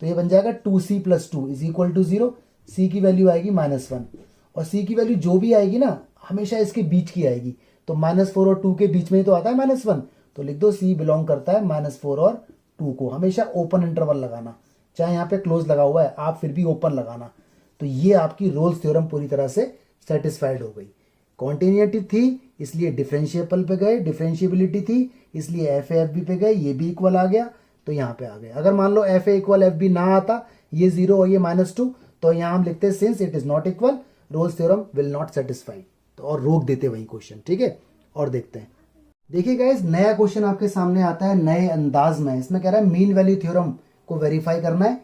तो ये बन जाएगा 2c + 2 इज इक्वल टू 0, सी की वैल्यू आएगी -1, और सी की वैल्यू जो भी आएगी ना हमेशा इसके बीच की आएगी, तो -4 और 2 के बीच में ही तो आता है -1, तो लिख दो सी बिलोंग करता है -4 और 2 को। हमेशा ओपन इंटरवल लगाना, चाहे यहाँ पे क्लोज लगा हुआ है आप फिर भी ओपन लगाना। तो ये आपकी रोल्स थ्योरम पूरी तरह से सेटिस्फाइड हो गई। कॉन्टिन्यूटी थी इसलिए डिफरेंशिएबल पे गए, डिफरेंशिएबिलिटी थी इसलिए एफ ए एफ बी पे गए, ये भी इक्वल आ गया तो यहाँ पे आ गए। अगर मान लो F A equal F B ना आता, ये 0 और ये -2, तो यहाँ हम लिखते since it is not equal Rolle's theorem will not satisfy, तो और रोक देते वही क्वेश्चन। ठीक है, और देखते हैं। देखिए गाइस, नया क्वेश्चन आपके सामने आता है नए अंदाज में। इसमें कह रहा है मीन वैल्यू थ्योरम को वेरीफाई करना है।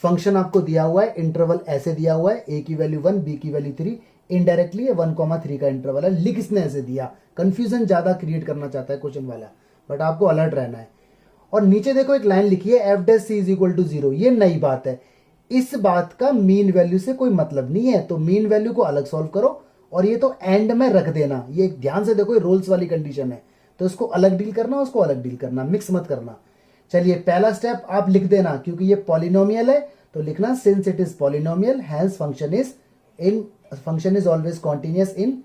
फंक्शन आपको दिया हुआ है, इंटरवल ऐसे दिया हुआ है, ए की वैल्यू 1, बी की वैल्यू 3, इनडायरेक्टली 1,3 का इंटरवल है। लिख इसने ऐसे दिया, कंफ्यूजन ज्यादा क्रिएट करना चाहता है क्वेश्चन वाला, बट आपको अलर्ट रहना है। और नीचे देखो एक लाइन लिखी है F dash C is equal to 0, ये नई बात है। इस बात का मीन वैल्यू से कोई मतलब नहीं है, तो मीन वैल्यू को अलग सॉल्व करो और ये तो एंड में रख देना। ये ध्यान से देखो, ये रोल्स वाली कंडीशन है, तो इसको अलग डील करना, उसको अलग डील करना, मिक्स मत करना। चलिए पहला स्टेप आप लिख देना, क्योंकि ये पॉलिनोमियल है तो लिखना since it is polynomial hence function is always continuous in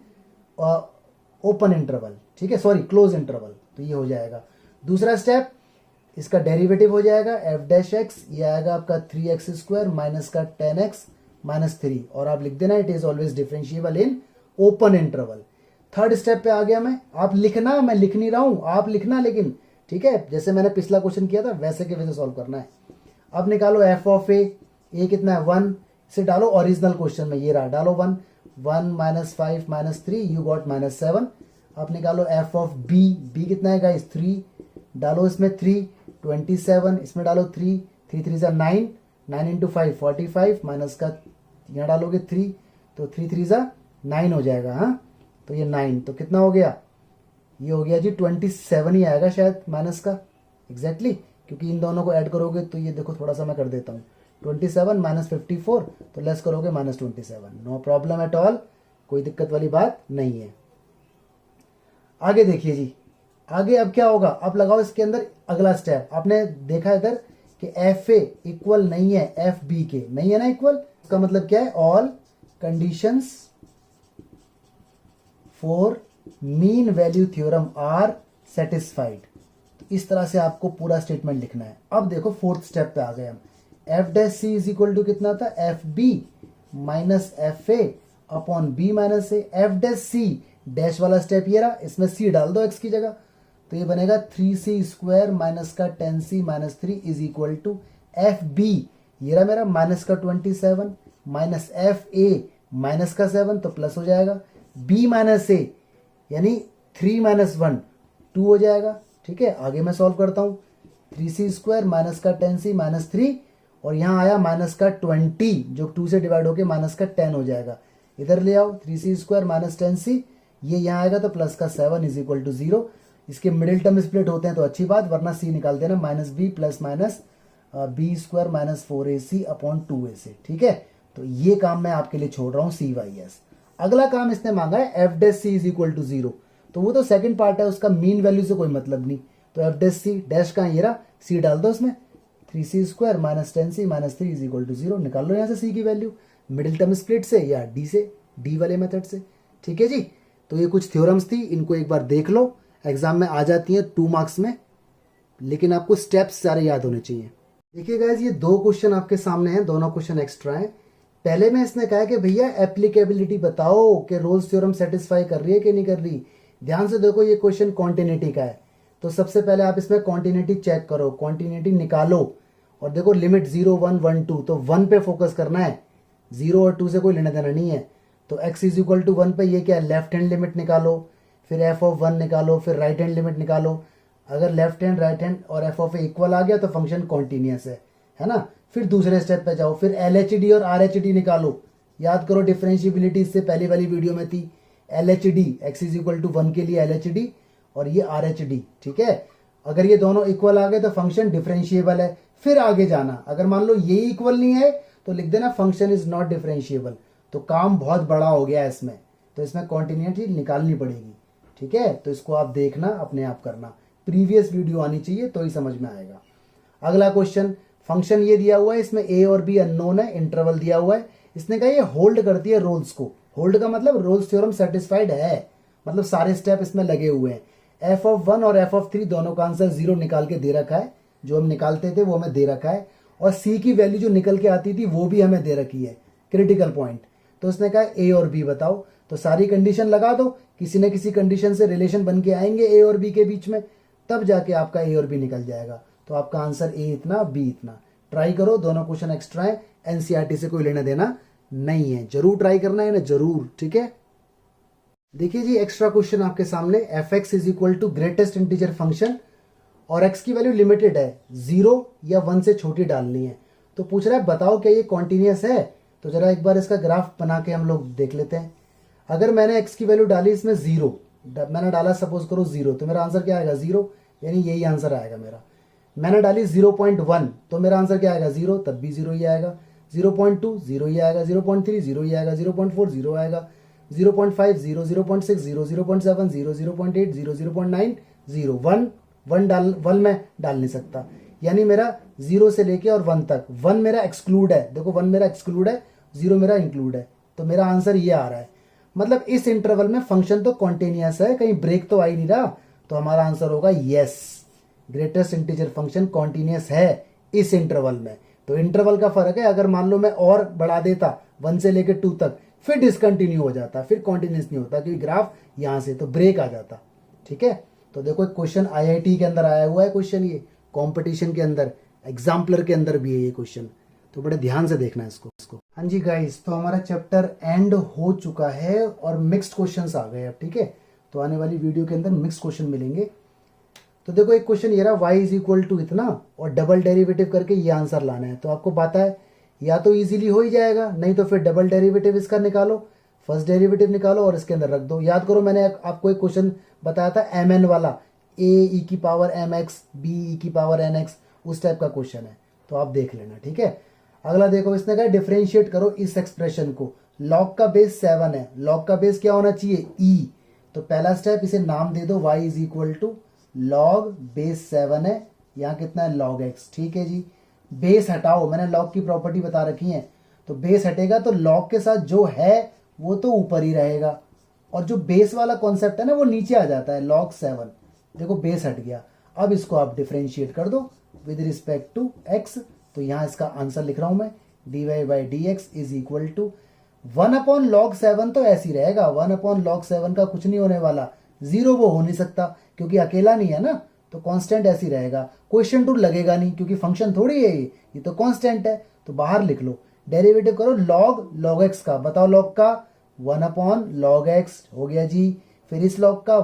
open interval. ठीक है, सॉरी क्लोज इंटरवल, तो ये हो जाएगा। दूसरा स्टेप, इसका डेरिवेटिव हो जाएगा एफ डैश एक्स, ये आएगा आपका 3x² माइनस का 10x माइनस 3, और आप लिख देना it is always differentiable in open interval. Third step पे आ गया मैं, आप लिखना, मैं लिख नहीं रहा हूं, आप लिखना लेकिन, ठीक है, जैसे मैंने पिछला क्वेश्चन किया था वैसे के वैसे सॉल्व करना है। अब निकालो एफ ऑफ ए कितना है 1, इसे डालो ओरिजिनल क्वेश्चन में, ये रहा, डालो 1 - 5 - 3 यू गॉट -7। अब निकालो एफ ऑफ बी कितना है गाइस 3, डालो इसमें 3, 27, इसमें डालो 3, 3 3 जा 9, 9 × 5 45, माइनस का यहाँ डालोगे 3, तो 3 3 जा 9 हो जाएगा। हाँ, तो ये 9, तो कितना हो गया, ये हो गया जी 27 ही आएगा शायद माइनस का, एग्जैक्टली क्योंकि इन दोनों को ऐड करोगे तो ये देखो थोड़ा सा मैं कर देता हूँ, 27 - 54, तो लेस करोगे -27, नो प्रॉब्लम एट ऑल, कोई दिक्कत वाली बात नहीं है। आगे देखिए जी, आगे अब क्या होगा, अब लगाओ इसके अंदर अगला स्टेप। आपने देखा इधर कि एफ ए इक्वल नहीं है एफ बी के, नहीं है ना इक्वल, इसका मतलब क्या है, all conditions for mean value theorem are satisfied. इस तरह से आपको पूरा स्टेटमेंट लिखना है। अब देखो फोर्थ स्टेप पे आ गए हम, f dash C is equal to कितना था, f B minus F A upon B minus a. F dash c dash वाला स्टेप ये रहा, इसमें सी डाल दो एक्स की जगह, तो ये बनेगा 3c² माइनस का 10c minus 3 is equal to F B, ये रहा मेरा माइनस का 27 माइनस एफ ए माइनस का 7, तो प्लस हो जाएगा, बी माइनस ए यानी 3 - 1 2 हो जाएगा। ठीक है, आगे मैं सॉल्व करता हूँ, 3c² माइनस का 10c माइनस 3, और यहाँ आया माइनस का 20 जो 2 से डिवाइड होके माइनस का 10 हो जाएगा। इधर ले आओ 3c² माइनस 10c, ये यहाँ आएगा तो प्लस का 7 इज इक्वल टू 0। इसके मिडिल टर्म स्प्लिट होते हैं तो अच्छी बात, वरना सी निकाल देना, -b plus minus b² minus 4ac upon 2ac। ठीक है, तो ये काम मैं आपके लिए छोड़ रहा हूँ CYS। अगला काम इसने मांगा है F dash C is equal to 0, तो वो तो सेकंड पार्ट है, उसका मीन वैल्यू से कोई मतलब नहीं, तो एफ डैश सी डैश का ये रहा, सी डाल दो इसमें, 3c² minus 10c minus 3 is equal to 0, निकाल लो यहाँ से सी की वैल्यू, मिडिल टर्म स्प्लिट से या डी से, डी वाले मेथड से। ठीक है जी, तो ये कुछ थ्योरम्स थी, इनको एक बार देख लो, एग्जाम में आ जाती हैं 2 मार्क्स में, लेकिन आपको स्टेप्स सारे याद होने चाहिए। देखिए गाइस, ये 2 क्वेश्चन आपके सामने हैं, दोनों क्वेश्चन एक्स्ट्रा हैं। पहले में इसने कहा कि भैया एप्लीकेबिलिटी बताओ कि रोल्स थ्योरम सेटिस्फाई कर रही है कि नहीं कर रही। ध्यान से देखो, ये क्वेश्चन कॉन्टिन्यूटी का है, तो सबसे पहले आप इसमें कॉन्टिन्यूटी चेक करो, कॉन्टिन्यूटी निकालो, और देखो लिमिट 0 1 1 2, तो 1 पे फोकस करना है, 0 और 2 से कोई लेना देना नहीं है। तो x इज इक्वल टू 1 पे ये क्या है, लेफ्ट हैंड लिमिट निकालो, फिर f ऑफ 1 निकालो, फिर राइट हैंड लिमिट निकालो। अगर लेफ्ट हैंड राइट हैंड और f ऑफ ए इक्वल आ गया तो फंक्शन कॉन्टिन्यूअस है ना। फिर दूसरे स्टेप पे जाओ, फिर LHD और RHD निकालो। याद करो डिफरेंशिएबिलिटी इससे पहली वाली वीडियो में थी, LHD x is equal to 1 के लिए LHD और ये RHD। ठीक है, अगर ये दोनों इक्वल आ गए तो फंक्शन डिफरेंशिएबल है। फिर आगे जाना, अगर मान लो ये इक्वल नहीं है तो लिख देना फंक्शन इज नॉट डिफरेंशिएबल, तो काम बहुत बड़ा हो गया है इसमें, तो इसमें कॉन्टिन्यूटी निकालनी पड़ेगी। ठीक है, तो इसको आप देखना, अपने आप करना, प्रीवियस वीडियो आनी चाहिए तो ही समझ में आएगा। अगला क्वेश्चन, फंक्शन ये दिया हुआ है, इसमें ए और बी अननोन है, इंटरवल दिया हुआ है। इसने कहा ये होल्ड करती है रोल्स को, होल्ड का मतलब रोल्स थ्योरम सेटिस्फाइड है, मतलब सारे स्टेप इसमें लगे हुए हैं। एफ ऑफ 1 और एफ ऑफ 3 दोनों का आंसर 0 निकाल के दे रखा है, जो हम निकालते थे वो हमें दे रखा है, और सी की वैल्यू जो निकल के आती थी वो भी हमें दे रखी है, क्रिटिकल पॉइंट। तो उसने कहा ए और बी बताओ, तो सारी कंडीशन लगा दो, किसी न किसी कंडीशन से रिलेशन बन के आएंगे ए और बी के बीच में, तब जाके आपका ए और बी निकल जाएगा। तो आपका आंसर ए इतना बी इतना। ट्राई करो, दोनों क्वेश्चन एक्स्ट्रा है, एनसीईआरटी से कोई लेना देना नहीं है, जरूर ट्राई करना है ना, जरूर। ठीक है, देखिए जी एक्स्ट्रा क्वेश्चन आपके सामने, F x is equal to greatest integer function और एक्स की वैल्यू लिमिटेड है, 0 या 1 से छोटी डालनी है। तो पूछ रहा है बताओ क्या ये कॉन्टिन्यूस है। तो जरा एक बार इसका ग्राफ बना के हम लोग देख लेते हैं। अगर मैंने एक्स की वैल्यू डाली इसमें 0, मैंने डाला सपोज करो 0, तो मेरा आंसर क्या आएगा 0, यानी यही आंसर आएगा मेरा। मैंने डाली 0.1, तो मेरा आंसर क्या आएगा 0, तब भी 0 ही आएगा। 0.2 0 ही आएगा, 0.3 0 ही आएगा, 0.4 0 आएगा, 0.5 0, 0.6 0, 0.7 0, 0.8 0, 0.9 0, 1 में डाल नहीं सकता, यानी मेरा 0 से लेके और 1 तक, 1 मेरा एक्सक्लूड है, देखो 1 मेरा एक्सक्लूड है, 0 मेरा इंक्लूड है, तो मेरा आंसर ये आ रहा है। मतलब इस इंटरवल में फंक्शन तो कॉन्टिन्यूअस है, कहीं ब्रेक तो आ ही नहीं रहा, तो हमारा आंसर होगा yes, greatest integer function continuous है इस इंटरवल में। तो इंटरवल का फर्क है, अगर मान लो मैं और बढ़ा देता 1 से लेकर 2 तक, फिर डिसकंटिन्यू हो जाता, फिर कॉन्टिन्यूस नहीं होता, क्योंकि ग्राफ यहां से तो ब्रेक आ जाता। ठीक है, तो देखो एक क्वेश्चन आईआईटी के अंदर आया हुआ है क्वेश्चन, ये कंपटीशन के अंदर एग्जाम्पलर के अंदर भी है ये क्वेश्चन, तो बड़े ध्यान से देखना है इसको। हाँ जी गाइस, तो हमारा चैप्टर एंड हो चुका है और मिक्स्ड क्वेश्चंस आ गए अब। ठीक है, तो आने वाली वीडियो के अंदर मिक्स्ड क्वेश्चन मिलेंगे। तो देखो एक क्वेश्चन ये रहा, y इज इक्वल टू इतना और डबल डेरिवेटिव करके ये आंसर लाना है। तो आपको पता है या तो इजीली हो ही जाएगा, नहीं तो फिर डबल डेरिवेटिव इसका निकालो, फर्स्ट डेरिवेटिव निकालो और इसके अंदर रख दो। याद करो मैंने आपको एक क्वेश्चन बताया था mn वाला, a e की पावर mx b e की पावर nx, उस टाइप का क्वेश्चन है, तो आप देख लेना। ठीक है, अगला देखो, इसने कहा डिफरेंशिएट करो इस एक्सप्रेशन को, log का बेस 7 है, log का बेस क्या होना चाहिए e, तो पहला स्टेप इसे नाम दे दो y is equal to log base 7 है, यहाँ कितना है log x। ठीक है जी, बेस हटाओ, मैंने log की प्रॉपर्टी बता रखी है, तो बेस हटेगा तो log के साथ जो है वो तो ऊपर ही रहेगा, और जो बेस वाला कॉन्सेप्ट है ना वो नीचे आ जाता है, log 7। देखो बेस हट गया, अब इसको आप डिफरेंशिएट कर दो विद रिस्पेक्ट टू x, तो यहाँ इसका आंसर लिख रहा हूं मैं, dy/dx is equal to 1/log7, तो ऐसी रहेगा, 1/log7 का कुछ नहीं होने वाला, 0 वो हो नहीं सकता क्योंकि अकेला नहीं है ना, तो कांस्टेंट ऐसी रहेगा, क्वेश्चन टू लगेगा नहीं क्योंकि फंक्शन थोड़ी है ये तो कांस्टेंट है, तो बाहर लिख लो। डेरिवेटिव करो log x का, बताओ log का 1/log x हो गया जी, फिर इस log का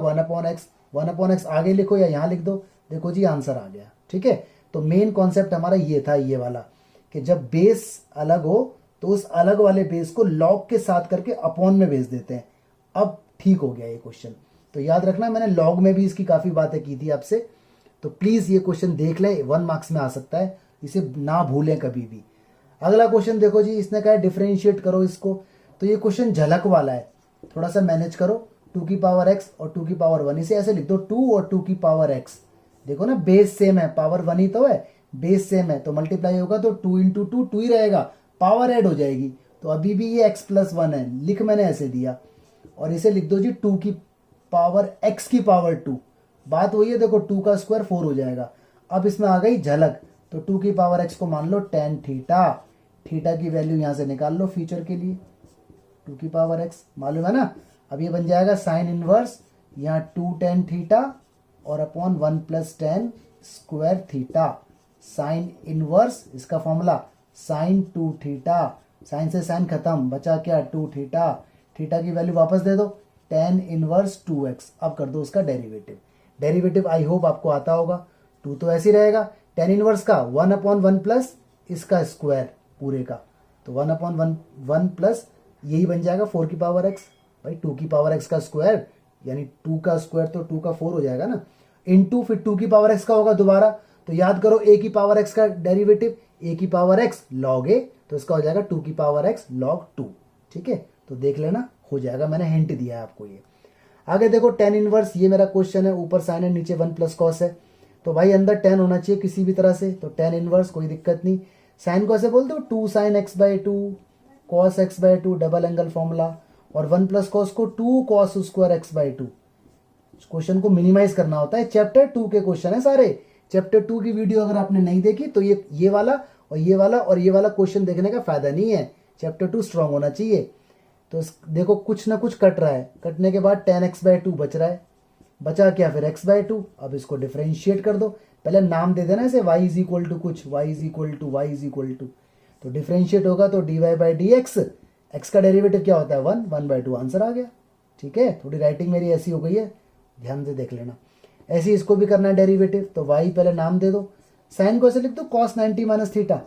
1/x आगे लिखो या यहाँ लिख दो, देखो जी आंसर आ गया। ठीक है, तो मेन कॉन्सेप्ट हमारा ये था, ये वाला, कि जब बेस अलग हो तो उस अलग वाले बेस को log के साथ करके अपॉन में भेज देते हैं। अब ठीक हो गया ये क्वेश्चन, तो याद रखना मैंने log में भी इसकी काफी बातें की थी आपसे, तो प्लीज ये क्वेश्चन देख लें, 1 मार्क्स में आ सकता है, इसे ना भूलें कभी भी। अगला क्वेश्चन देखो जी, इसने कहा डिफरेंशिएट करो इसको, तो ये क्वेश्चन झलक वाला है, थोड़ा सा मैनेज करो, 2 की पावर x और 2 की पावर 1, इसे ऐसे लिख दो 2 और 2 की पावर x, देखो ना बेस सेम है, पावर 1 ही तो है, बेस सेम है, तो मल्टीप्लाई होगा तो 2 इंटू 2 2 ही रहेगा, पावर ऐड हो जाएगी, तो अभी भी ये x+1 है, लिख मैंने ऐसे दिया, और इसे लिख दो जी 2 की पावर x की पावर 2, बात वही है, देखो 2 का स्क्वायर 4 हो जाएगा। अब इसमें आ गई झलक, तो 2 की पावर x को मान लो tan थीटा, थीटा की वैल्यू यहां से निकाल लो फ्यूचर के लिए, 2 की पावर x मालूम है ना। अब ये बन जाएगा साइन इनवर्स, यहाँ 2 tan थीटा और upon 1 plus tan square theta, sign inverse इसका फॉर्मूला साइन 2 थीटा, साइन से साइन खत्म, बचा क्या 2 थीटा, थीटा की वैल्यू वापस दे दो tan इनवर्स 2x। अब कर दो उसका डेरिवेटिव, डेरिवेटिव आई होप आपको आता होगा, 2 तो ऐसे ही रहेगा, tan इनवर्स का 1/1 प्लस इसका स्क्वायर पूरे का, तो 1/1 प्लस यही बन जाएगा 4 की पावर x, भाई 2 की पावर x का स्क्वायर यानी 2 का स्क्वायर तो 2 का 4 हो जाएगा ना, इनटू फिर 2 की पावर x का होगा दोबारा, तो याद करो a की पावर x का डेरिवेटिव, a की पावर x log a, तो इसका हो जाएगा 2 की पावर x log 2। ठीक है, तो देख लेना हो जाएगा, मैंने हिंट दिया है आपको ये। आगे देखो tan इनवर्स, ये मेरा क्वेश्चन है, ऊपर साइन है नीचे 1 प्लस कॉस है, तो भाई अंदर tan होना चाहिए किसी भी तरह से, तो tan इनवर्स कोई दिक्कत नहीं, साइन को ऐसे बोलते हो 2 sin x/2 cos x/2 double angle formula, और 1 प्लस कॉस को 2 cos स्क्वायर x/2। क्वेश्चन को मिनिमाइज करना होता है, चैप्टर 2 के क्वेश्चन है सारे, चैप्टर 2 की वीडियो अगर आपने नहीं देखी तो ये वाला और ये वाला और ये वाला क्वेश्चन देखने का फायदा नहीं है, चैप्टर 2 स्ट्रांग होना चाहिए। तो देखो कुछ ना कुछ कट रहा है, कटने के बाद 10x/2 बच रहा है, बचा क्या फिर x/2। अब इसको डिफ्रेंशिएट कर दो, पहले नाम दे देना इसे y इज इक्वल टू कुछ, y is equal to y is equal to, तो डिफ्रेंशिएट होगा तो dy/dx, x का डेरिवेटिव क्या होता है 1/2, आंसर आ गया। ठीक है, थोड़ी राइटिंग मेरी ऐसी हो गई है, ध्यान से देख लेना। ऐसे इसको भी करना है डेरिवेटिव, तो y पहले नाम दे दो, साइन को ऐसे लिख दो cos 90 माइनस थीटा।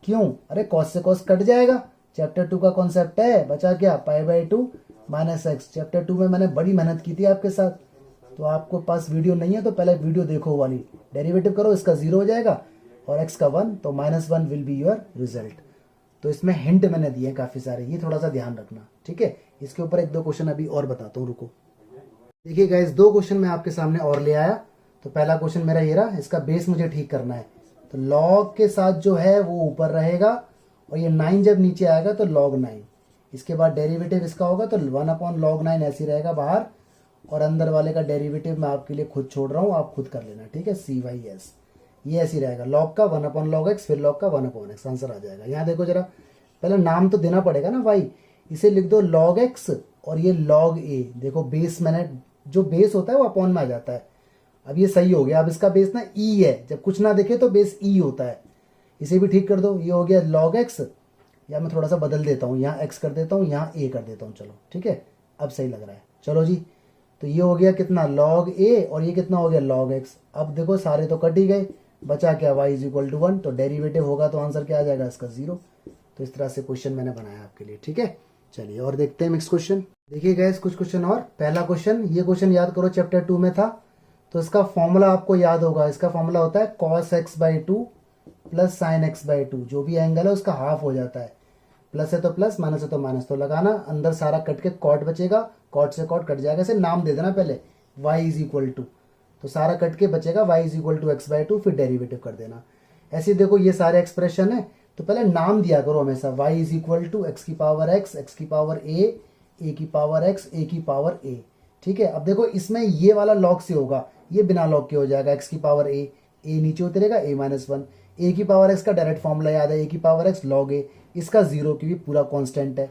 क्यों? अरे कॉस से कॉस कट जाएगा, चैप्टर 2 का कॉन्सेप्ट है। बचा क्या π/2 माइनस एक्स। चैप्टर 2 में मैंने बड़ी मेहनत की थी आपके साथ, तो आपको पास वीडियो नहीं है तो पहले वीडियो देखो वाली, डेरिवेटिव करो, इसका 0 हो जाएगा और x का 1, तो -1 विल बी योर रिजल्ट। तो इसमें हिंट मैंने दिए हैं काफ़ी सारे, ये थोड़ा सा ध्यान रखना। ठीक है, इसके ऊपर 1-2 क्वेश्चन अभी और बताता हूँ, रुको। देखिए गाइस, 2 क्वेश्चन मैं आपके सामने और ले आया। तो पहला क्वेश्चन मेरा ये रहा, इसका बेस मुझे ठीक करना है। तो log के साथ जो है वो ऊपर रहेगा और ये 9 जब नीचे आएगा तो log 9। इसके बाद डेरिवेटिव इसका होगा तो 1/log 9 ऐसे ही रहेगा बाहर, और अंदर वाले का डेरिवेटिव मैं आपके लिए खुद छोड़ रहा हूँ, आप खुद कर लेना। ठीक है, CYS ये ऐसे ही रहेगा, log का 1/log x, फिर log का 1/x, आंसर आ जाएगा। यहाँ देखो जरा, पहले नाम तो देना पड़ेगा ना y, इसे लिख दो log x और ये log a। देखो बेस मैंने, जो बेस होता है वो अपॉन में आ जाता है। अब ये सही हो गया। अब इसका बेस ना e है, जब कुछ ना देखे तो बेस e होता है। इसे भी ठीक कर दो, ये हो गया log x, या मैं थोड़ा सा बदल देता हूँ, यहाँ x कर देता हूँ, यहाँ a कर देता हूँ। चलो ठीक है, अब सही लग रहा है। चलो जी, तो ये हो गया कितना log a और ये कितना हो गया log x। अब देखो सारे तो कट ही गए, बचा क्या y इज इक्वल टू 1, तो डेरिवेटिव होगा तो आंसर क्या आ जाएगा इसका 0। तो इस तरह से क्वेश्चन मैंने बनाया आपके लिए। ठीक है, चलिए और देखते हैं नेक्स्ट क्वेश्चन। देखिए गाइस, कुछ क्वेश्चन और। पहला क्वेश्चन, ये क्वेश्चन याद करो चैप्टर 2 में था, तो इसका फॉर्मूला आपको याद होगा। इसका फॉर्मूला होता है cos x/2 plus sin x/2, जो भी एंगल है उसका हाफ हो जाता है। प्लस है तो प्लस, माइनस है तो माइनस, तो लगाना, अंदर सारा कट के कॉट बचेगा, कॉट से कॉट कट जाएगा। इसे नाम दे देना पहले y इज इक्वल टू, तो सारा कट के बचेगा y is equal to x/2, फिर डेरिवेटिव कर देना। ऐसे देखो ये सारे एक्सप्रेशन है, तो पहले नाम दिया करो हमेशा, y is equal to x की पावर x, x की पावर a की पावर x, a की पावर a। ठीक है, अब देखो इसमें ये वाला लॉग से होगा, ये बिना लॉग के हो जाएगा, x की पावर a नीचे उतरेगा, a-1, a की पावर x का डायरेक्ट फॉर्मूला याद है, a की पावर x log a, इसका 0 क्योंकि पूरा कांस्टेंट है।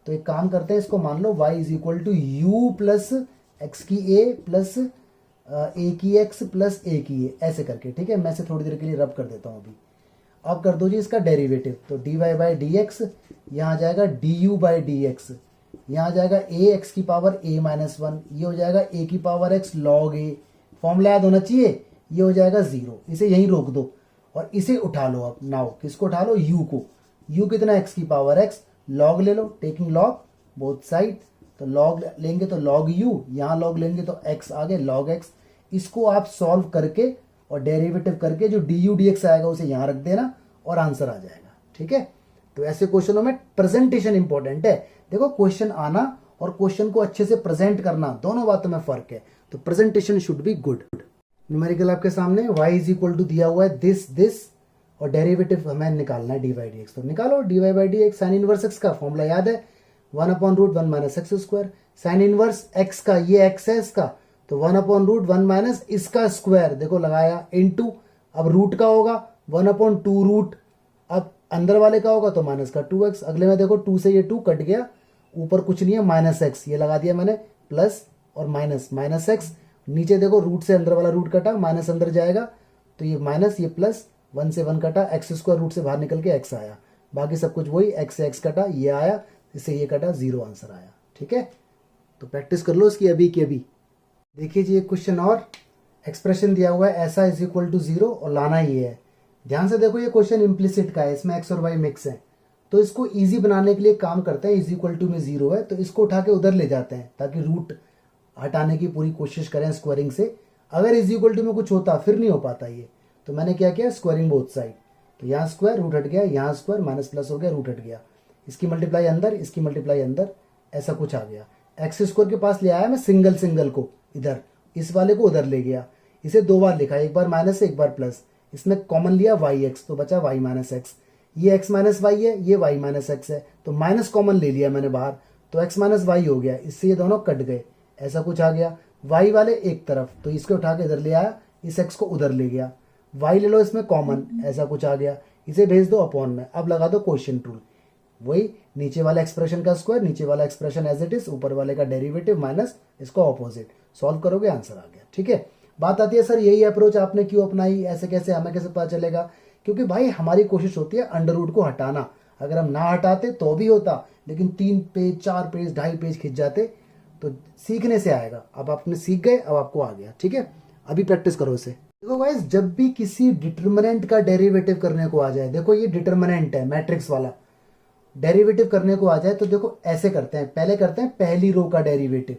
तो एक काम करते हैं, इसको मान लो y is equal to u plus x की a प्लस a की x प्लस a की a, ऐसे करके। ठीक है, मैं इसे थोड़ी देर के लिए रब कर देता हूँ अभी। अब कर दो जी इसका डेरिवेटिव, तो dy/dx, यहाँ आ जाएगा du/dx, यहाँ आ जाएगा a x की पावर a-1, ये हो जाएगा a की power x log a, formula याद होना चाहिए, ये हो जाएगा 0। इसे यहीं रोक दो और इसे उठा लो। अब नाउ किसको उठा लो, u को। u कितना, x की पावर x, log ले लो, टेकिंग log बोथ साइड, तो log लेंगे तो log u, यहाँ log लेंगे तो x आगे log x। इसको आप सॉल्व करके और डेरिवेटिव करके जो du dx आएगा उसे यहाँ रख देना और आंसर आ जाएगा। ठीक है, तो ऐसे क्वेश्चनों में प्रेजेंटेशन इंपॉर्टेंट है। देखो क्वेश्चन आना और क्वेश्चन को अच्छे से प्रेजेंट करना, दोनों बातों में फर्क है, तो presentation should be good. Numerical आपके सामने y इज इक्वल टू दिया हुआ है दिस और डेरिवेटिव हमें निकालना है dy/dx, तो निकालो dy/dx। साइन इनवर्स x का फॉर्मूला याद है, 1/√1 minus X square. Sine inverse x का, ये x है इसका, तो 1/√1 माइनस इसका स्क्वायर, देखो लगाया इनटू, अब रूट का होगा 1/2 अब अंदर वाले का होगा तो माइनस का 2x, अगले में देखो 2 से ये 2 कट गया, ऊपर कुछ नहीं है माइनस x, ये लगा दिया मैंने, प्लस और माइनस x, नीचे देखो रूट से अंदर वाला रूट कटा, माइनस अंदर जाएगा तो ये माइनस, ये प्लस, 1 से 1 कटा, एक्स स्क्वायर रूट से बाहर निकल के x आया, बाकी सब कुछ वही, x से x कटा, ये आया, इससे ये कटा, 0 आंसर आया। ठीक है, तो प्रैक्टिस कर लो इसकी अभी की अभी। देखिए जी एक क्वेश्चन और, एक्सप्रेशन दिया हुआ है ऐसा इज इक्वल टू 0 और लाना ये है। ध्यान से देखो, ये क्वेश्चन इम्प्लिसिट का है, इसमें x और y मिक्स है, तो इसको इजी बनाने के लिए काम करते हैं, इज इक्वल टू में 0 है तो इसको उठा के उधर ले जाते हैं ताकि रूट हटाने की पूरी कोशिश करें स्क्वायरिंग से। अगर इज इक्वल टू में कुछ होता फिर नहीं हो पाता ये, तो मैंने क्या किया, स्क्वायरिंग बोथ साइड, तो यहाँ स्क्वायर रूट हट गया, यहाँ स्क्वायर माइनस प्लस हो गया, रूट हट गया, इसकी मल्टीप्लाई अंदर, इसकी मल्टीप्लाई अंदर, ऐसा कुछ आ गया। एक्स स्क्वायर के पास ले आया मैं सिंगल को इधर, इस वाले को उधर ले गया, इसे 2 बार लिखा, एक बार माइनस एक बार प्लस, इसमें कॉमन लिया y(x) तो बचा y माइनस एक्स, ये x माइनस वाई है, ये y माइनस एक्स है, तो माइनस कॉमन ले लिया मैंने बाहर, तो x माइनस वाई हो गया, इससे ये दोनों कट गए, ऐसा कुछ आ गया। y वाले एक तरफ, तो इसको उठा के इधर ले आया, इस x को उधर ले गया, y ले लो इसमें कॉमन, ऐसा कुछ आ गया, इसे भेज दो अपॉन में। अब लगा दो क्वोशिएंट रूल, वही नीचे वाला एक्सप्रेशन का स्क्वायर, नीचे वाला एक्सप्रेशन एज इट इज, ऊपर वाले का डेरिवेटिव माइनस इसका ऑपोजिट, सॉल्व करोगे आंसर आ गया। ठीक है, बात आती है सर यही अप्रोच आपने क्यों अपनाई, ऐसे कैसे, हमें कैसे पता चलेगा? क्योंकि भाई हमारी कोशिश होती है अंडर रूट को हटाना, अगर हम ना हटाते तो भी होता, लेकिन 3 पेज 4 पेज 2.5 पेज खिंच जाते। तो सीखने से आएगा, अब आपने सीख गए, अब आपको आ गया। ठीक है, अभी प्रैक्टिस करो इसे। देखो गाइस, जब भी किसी डिटर्मिनेंट का डेरिवेटिव करने को आ जाए, देखो ये डिटर्मिनेंट है मैट्रिक्स वाला, डेरिवेटिव करने को आ जाए तो देखो ऐसे करते हैं, पहले करते हैं पहली रो का डेरिवेटिव,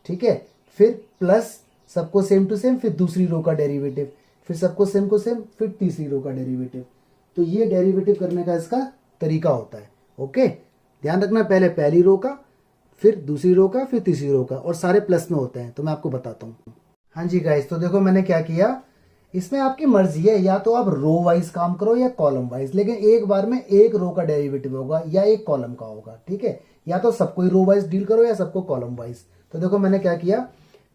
ठीक है, फिर प्लस सबको सेम टू सेम, फिर दूसरी रो का डेरिवेटिव, फिर सबको सेम को सेम, फिर तीसरी रो का डेरिवेटिव। तो ये डेरिवेटिव करने का इसका तरीका होता है। ओके, ध्यान रखना, पहले पहली रो का, फिर दूसरी रो का, फिर तीसरी रो का, और सारे प्लस में होते हैं। तो मैं आपको बताता हूँ। हाँ जी गाइस, तो देखो मैंने क्या किया, इसमें आपकी मर्जी है, या तो आप रो वाइज काम करो या कॉलम वाइज, लेकिन एक बार में एक रो का डेरिवेटिव होगा या एक कॉलम का होगा। ठीक है, या तो सबको ही रो वाइज डील करो या सबको कॉलम वाइज। तो देखो मैंने क्या किया,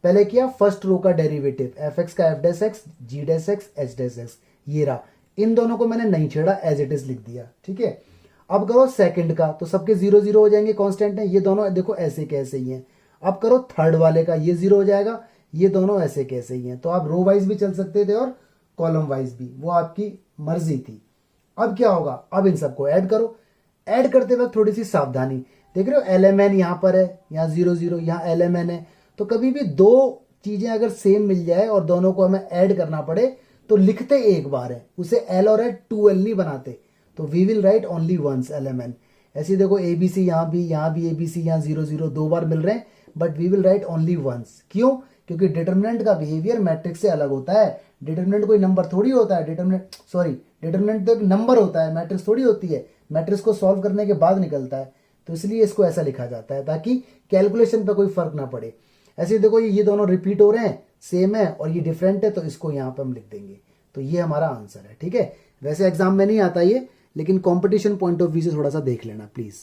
पहले किया फर्स्ट रो का डेरिवेटिव, एफ एक्स का F dash X, G dash X, H dash X, ये रहा। इन दोनों को मैंने नहीं छेड़ा, एज इट इज लिख दिया। ठीक है, अब करो सेकंड का, तो सबके 0 0 हो जाएंगे, कांस्टेंट है, ये दोनों देखो ऐसे कैसे ही हैं। अब करो थर्ड वाले का, ये 0 हो जाएगा, ये दोनों ऐसे कैसे ही हैं। तो आप रो वाइज भी चल सकते थे और कॉलम वाइज भी, वो आपकी मर्जी थी। अब क्या होगा, अब इन सबको ऐड करो। ऐड करते वक्त थोड़ी सी सावधानी, देख रहे हो एलएमएन यहाँ पर है, यहाँ 0 0, यहाँ एलएमएन है। तो कभी भी दो चीजें अगर सेम मिल जाए और दोनों को हमें ऐड करना पड़े तो लिखते एक बार है, उसे एल और एड 2l नहीं बनाते। तो we will write only once LMN. ऐसे देखो एबीसी यहाँ भी एबीसी, यहाँ 0 0 दो बार मिल रहे हैं, but we will write only once. क्यों? क्योंकि डिटर्मिनेंट का बिहेवियर मैट्रिक्स से अलग होता है। डिटर्मिनेंट कोई नंबर थोड़ी होता है, डिटर्मिनेंट तो एक नंबर होता है, मैट्रिक्स थोड़ी होती है। मैट्रिक्स को सॉल्व करने के बाद निकलता है, तो इसलिए इसको ऐसा लिखा जाता है ताकि कैलकुलेशन पे कोई फर्क ना पड़े। ऐसे देखो ये दोनों रिपीट हो रहे हैं, सेम है, और ये डिफरेंट है, तो इसको यहाँ पे हम लिख देंगे। तो ये हमारा आंसर है। ठीक है, वैसे एग्जाम में नहीं आता ये, लेकिन कॉम्पिटिशन पॉइंट ऑफ व्यू से थोड़ा सा देख लेना प्लीज।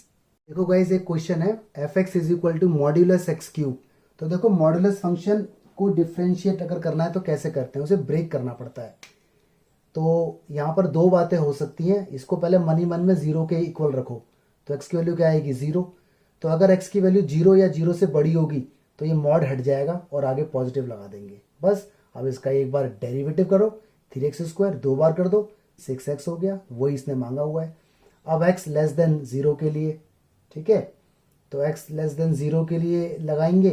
देखो गाइस, एक क्वेश्चन है, F x is equal to modulus X cube. तो देखो मॉड्यूलस फंक्शन को डिफ्रेंशिएट अगर करना है तो कैसे करते हैं, उसे ब्रेक करना पड़ता है। तो यहाँ पर दो बातें हो सकती हैं, इसको पहले मन ही मन में 0 के इक्वल रखो, तो x की वैल्यू क्या आएगी 0। तो अगर x की वैल्यू 0 या 0 से बड़ी होगी तो ये मॉड हट जाएगा और आगे पॉजिटिव लगा देंगे बस। अब इसका एक बार डेरिवेटिव करो, 3x² 2 बार कर दो, 6x हो गया, वही इसने मांगा हुआ है। अब x लेस देन 0 के लिए, ठीक है, तो x लेस देन 0 के लिए लगाएंगे,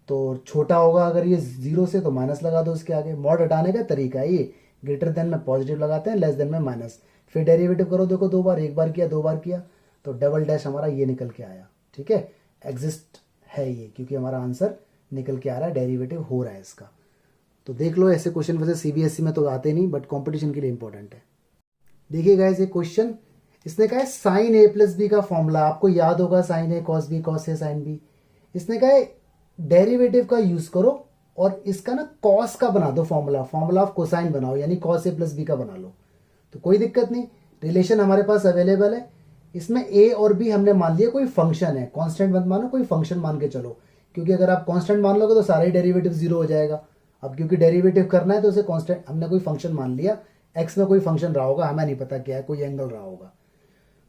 तो छोटा होगा अगर ये 0 से तो माइनस लगा दो इसके आगे। मॉड हटाने का तरीका है ये, ग्रेटर देन में पॉजिटिव लगाते हैं, लेस देन में माइनस। फिर डेरिवेटिव करो, देखो 2 बार, एक बार किया, 2 बार किया, तो डबल डैश हमारा ये निकल के आया। ठीक है, एग्जिस्ट है ये, क्योंकि हमारा आंसर निकल के आ रहा है, डेरिवेटिव हो रहा है इसका। तो देख लो, ऐसे क्वेश्चन वैसे सीबीएसई में तो आते नहीं, बट कॉम्पिटिशन के लिए इंपॉर्टेंट है। देखिए गाइस, एक क्वेश्चन इसने कहा है साइन ए प्लस बी का फॉर्मूला, आपको याद होगा sign A cos B, cos A sine B. इसने कहा है डेरिवेटिव का यूज करो और इसका ना कॉस का बना दो फॉर्मूला ऑफ कोसाइन बनाओ, यानी कॉस ए प्लस बी का बना लो। तो कोई दिक्कत नहीं, रिलेशन हमारे पास अवेलेबल है। इसमें ए और बी हमने मान लिया कोई फंक्शन है, कांस्टेंट मत मानो, कोई फंक्शन मान के चलो, क्योंकि अगर आप कांस्टेंट मान लोगे तो सारे डेरिवेटिव 0 हो जाएगा। अब क्योंकि डेरिवेटिव करना है तो उसे कांस्टेंट, हमने कोई फंक्शन मान लिया, एक्स में कोई फंक्शन रहा होगा, हमें नहीं पता क्या है, कोई एंगल रहा होगा।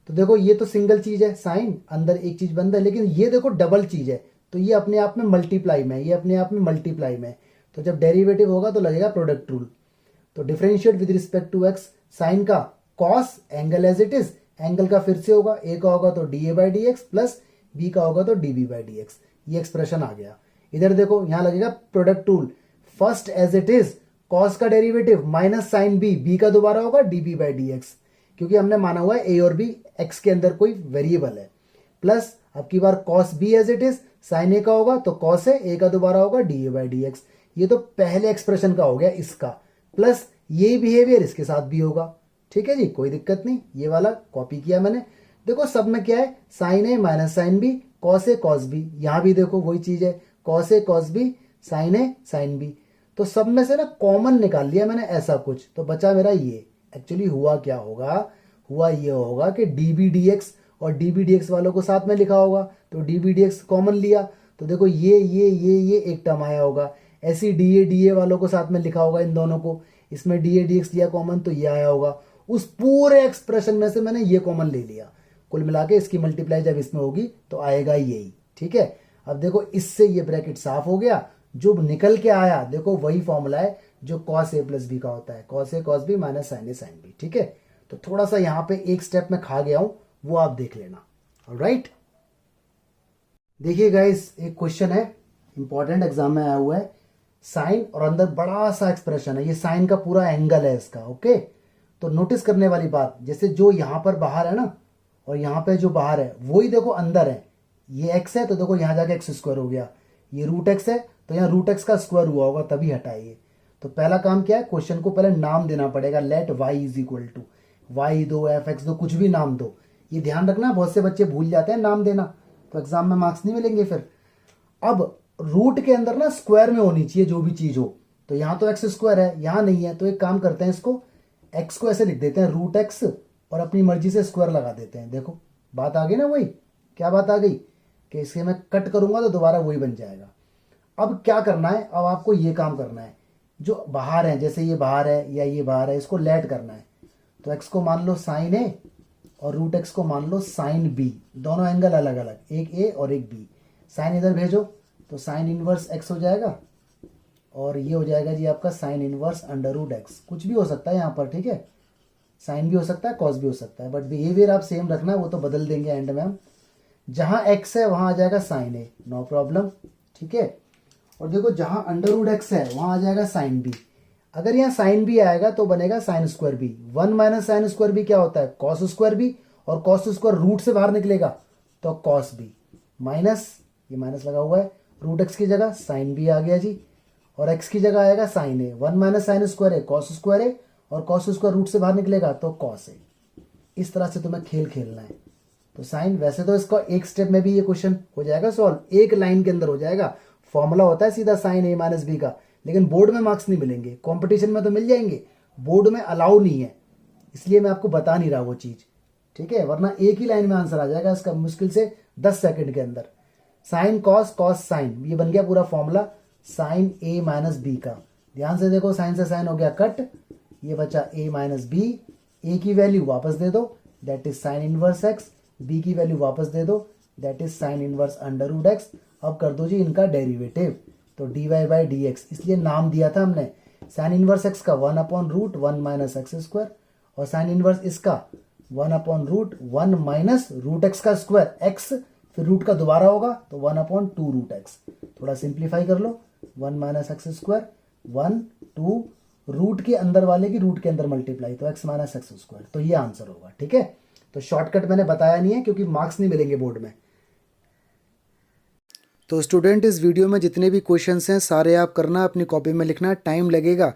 तो देखो ये तो सिंगल चीज है साइन, अंदर एक चीज बंद है, लेकिन ये देखो डबल चीज है, तो ये अपने आप में मल्टीप्लाई में, ये अपने आप में मल्टीप्लाई में। तो जब डेरिवेटिव होगा तो लगेगा प्रोडक्ट रूल। तो differentiate with respect to X, sine का cos, angle as it is, angle का फिर से होगा, ए का होगा तो dA/dx प्लस बी का होगा तो dB/dx। ये एक्सप्रेशन आ गया। इधर देखो यहां लगेगा product rule, first as it is cos का derivative minus sine B, B का दोबारा होगा dB/dx, क्योंकि हमने माना हुआ है ए और बी एक्स के अंदर कोई वेरिएबल है, प्लस अब की बार cos B as it is, sine A का होगा तो कॉस ए का दोबारा होगा dA/dx। ये तो पहले एक्सप्रेशन का हो गया इसका, प्लस ये बिहेवियर इसके साथ भी होगा। ठीक है जी, कोई दिक्कत नहीं, ये वाला कॉपी किया मैंने। देखो सब में क्या है, sign A minus sine B, cos A cos B, यहां भी देखो वही चीज है, cos A cos B, sign A sine B. तो सब में से ना कॉमन निकाल लिया मैंने ऐसा कुछ, तो बचा मेरा ये। एक्चुअली हुआ क्या होगा, हुआ ये होगा कि dB/dx और dB/dx वालों को साथ में लिखा होगा, तो dB/dx कॉमन लिया, तो देखो ये एक टर्म आया होगा। ऐसी dA वालों को साथ में लिखा होगा इन दोनों को, इसमें dA/dx लिया कॉमन तो ये आया होगा। उस पूरे एक्सप्रेशन में से मैंने ये कॉमन ले लिया, कुल मिला के इसकी मल्टीप्लाई जब इसमें होगी तो आएगा यही, ठीक है। अब देखो इससे ये ब्रैकेट साफ हो गया, जो निकल के आया देखो वही फॉर्मूला है जो cos a प्लस बी का होता है, cos a cos b minus sin a sin b, ठीक है। तो थोड़ा सा यहाँ पे एक स्टेप में खा गया हूं, वो आप देख लेना। ऑलराइट, देखिए गाइस एक क्वेश्चन है इंपॉर्टेंट, एग्जाम में आया हुआ है। साइन और अंदर बड़ा सा एक्सप्रेशन है, ये साइन का पूरा एंगल है इसका, ओके। तो नोटिस करने वाली बात, जैसे जो यहाँ पर बाहर है ना और यहाँ पे जो बाहर है वही देखो अंदर है। ये x है तो देखो यहाँ जाके एक्स स्क्वायर हो गया, ये रूट एक्स है तो यहाँ रूट एक्स का स्क्वायर हुआ होगा तभी हटाइए। तो पहला काम क्या है, क्वेश्चन को पहले नाम देना पड़ेगा। Let y is equal to Y दो, एफ एक्स दो, कुछ भी नाम दो। ये ध्यान रखना, बहुत से बच्चे भूल जाते हैं नाम देना, तो एग्जाम में मार्क्स नहीं मिलेंगे फिर। अब रूट के अंदर ना स्क्वायर में होनी चाहिए जो भी चीज हो, तो यहाँ तो एक्स स्क्वायर है, यहाँ नहीं है, तो एक काम करते हैं, इसको एक्स को ऐसे लिख देते हैं रूट एक्स और अपनी मर्जी से स्क्वायर लगा देते हैं। देखो बात आ गई ना, वही क्या बात आ गई कि इसके मैं कट करूंगा तो दोबारा वही बन जाएगा। अब क्या करना है, अब आपको ये काम करना है, जो बाहर है जैसे ये बाहर है या ये बाहर है, इसको लेट करना है। तो एक्स को मान लो साइन ए और रूट एक्स को मान लो साइन बी, दोनों एंगल अलग अलग, एक ए और एक बी। साइन इधर भेजो तो साइन इनवर्स एक्स हो जाएगा और ये हो जाएगा जी आपका sine inverse under root X. कुछ भी हो सकता है यहाँ पर, ठीक है, साइन भी हो सकता है कॉस भी हो सकता है, बट बिहेवियर आप सेम रखना, वो तो बदल देंगे एंड में हम। जहाँ एक्स है वहाँ आ जाएगा साइन ए, नो प्रॉब्लम, ठीक है। और देखो जहाँ अंडर रूट एक्स है वहाँ आ जाएगा साइन बी। अगर यहाँ साइन बी आएगा तो बनेगा sine square B. 1 minus sine square B क्या होता है, कॉस स्क्वायर बी, और कॉस स्क्वायर रूट से बाहर निकलेगा तो कॉस बी, माइनस ये माइनस लगा हुआ है, रूट एक्स की जगह साइन बी आ गया जी, और एक्स की जगह आएगा साइन ए। 1 माइनस साइन स्क्वायर है कॉस स्क्वायर है, और कॉस स्क्वायर रूट से बाहर निकलेगा तो कॉस ए। इस तरह से तुम्हें खेल खेलना है। तो साइन, वैसे तो इसका एक स्टेप में भी ये क्वेश्चन हो जाएगा सॉल्व, एक लाइन के अंदर हो जाएगा। फॉर्मूला होता है सीधा साइन ए माइनस बी का, लेकिन बोर्ड में मार्क्स नहीं मिलेंगे, कंपटीशन में तो मिल जाएंगे, बोर्ड में अलाउ नहीं है, इसलिए मैं आपको बता नहीं रहा वो चीज, ठीक है। वरना एक ही लाइन में आंसर आ जाएगा इसका, मुश्किल से 10 सेकंड के अंदर। साइन कॉस, कॉस साइन, ये बन गया पूरा फॉर्मूला साइन ए माइनस बी का। ध्यान से देखो, साइन से साइन हो गया कट, ये बचा ए माइनस बी। ए की वैल्यू वापस दे दो, that is sine inverse X. B की वैल्यू वापस दे दो, that is sine inverse under root X. अब कर दो जी इनका डेरिवेटिव, तो D Y by D X, इसलिए नाम दिया था हमने साइन इनवर्स एक्स का 1 upon root 1 minus X square, और साइन इनवर्स इसका 1 upon root 1 minus root X का स्क्वायर, एक्स फिर रूट का दोबारा होगा तो 1 अपॉन 2 रूट एक्स। थोड़ा सिंप्लीफाई कर लो, 1 माइनस एक्स स्क्वायर 1 2 रूट के अंदर वाले की रूट के अंदर मल्टीप्लाई, तो एक्स माइनस एक्स स्क्वायर, तो ये आंसर होगा, ठीक है। तो शॉर्टकट मैंने बताया नहीं है क्योंकि मार्क्स नहीं मिलेंगे बोर्ड में। तो स्टूडेंट इस वीडियो में जितने भी क्वेश्चंस हैं सारे आप करना, अपनी कॉपी में लिखना, टाइम लगेगा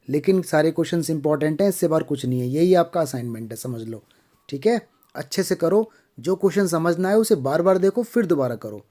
लेकिन सारे क्वेश्चंस इंपॉर्टेंट हैं, इससे बाहर कुछ नहीं है, यही आपका असाइनमेंट है, समझ लो, ठीक है। अच्छे से करो, जो क्वेश्चन समझना है उसे बार बार देखो फिर दोबारा करो।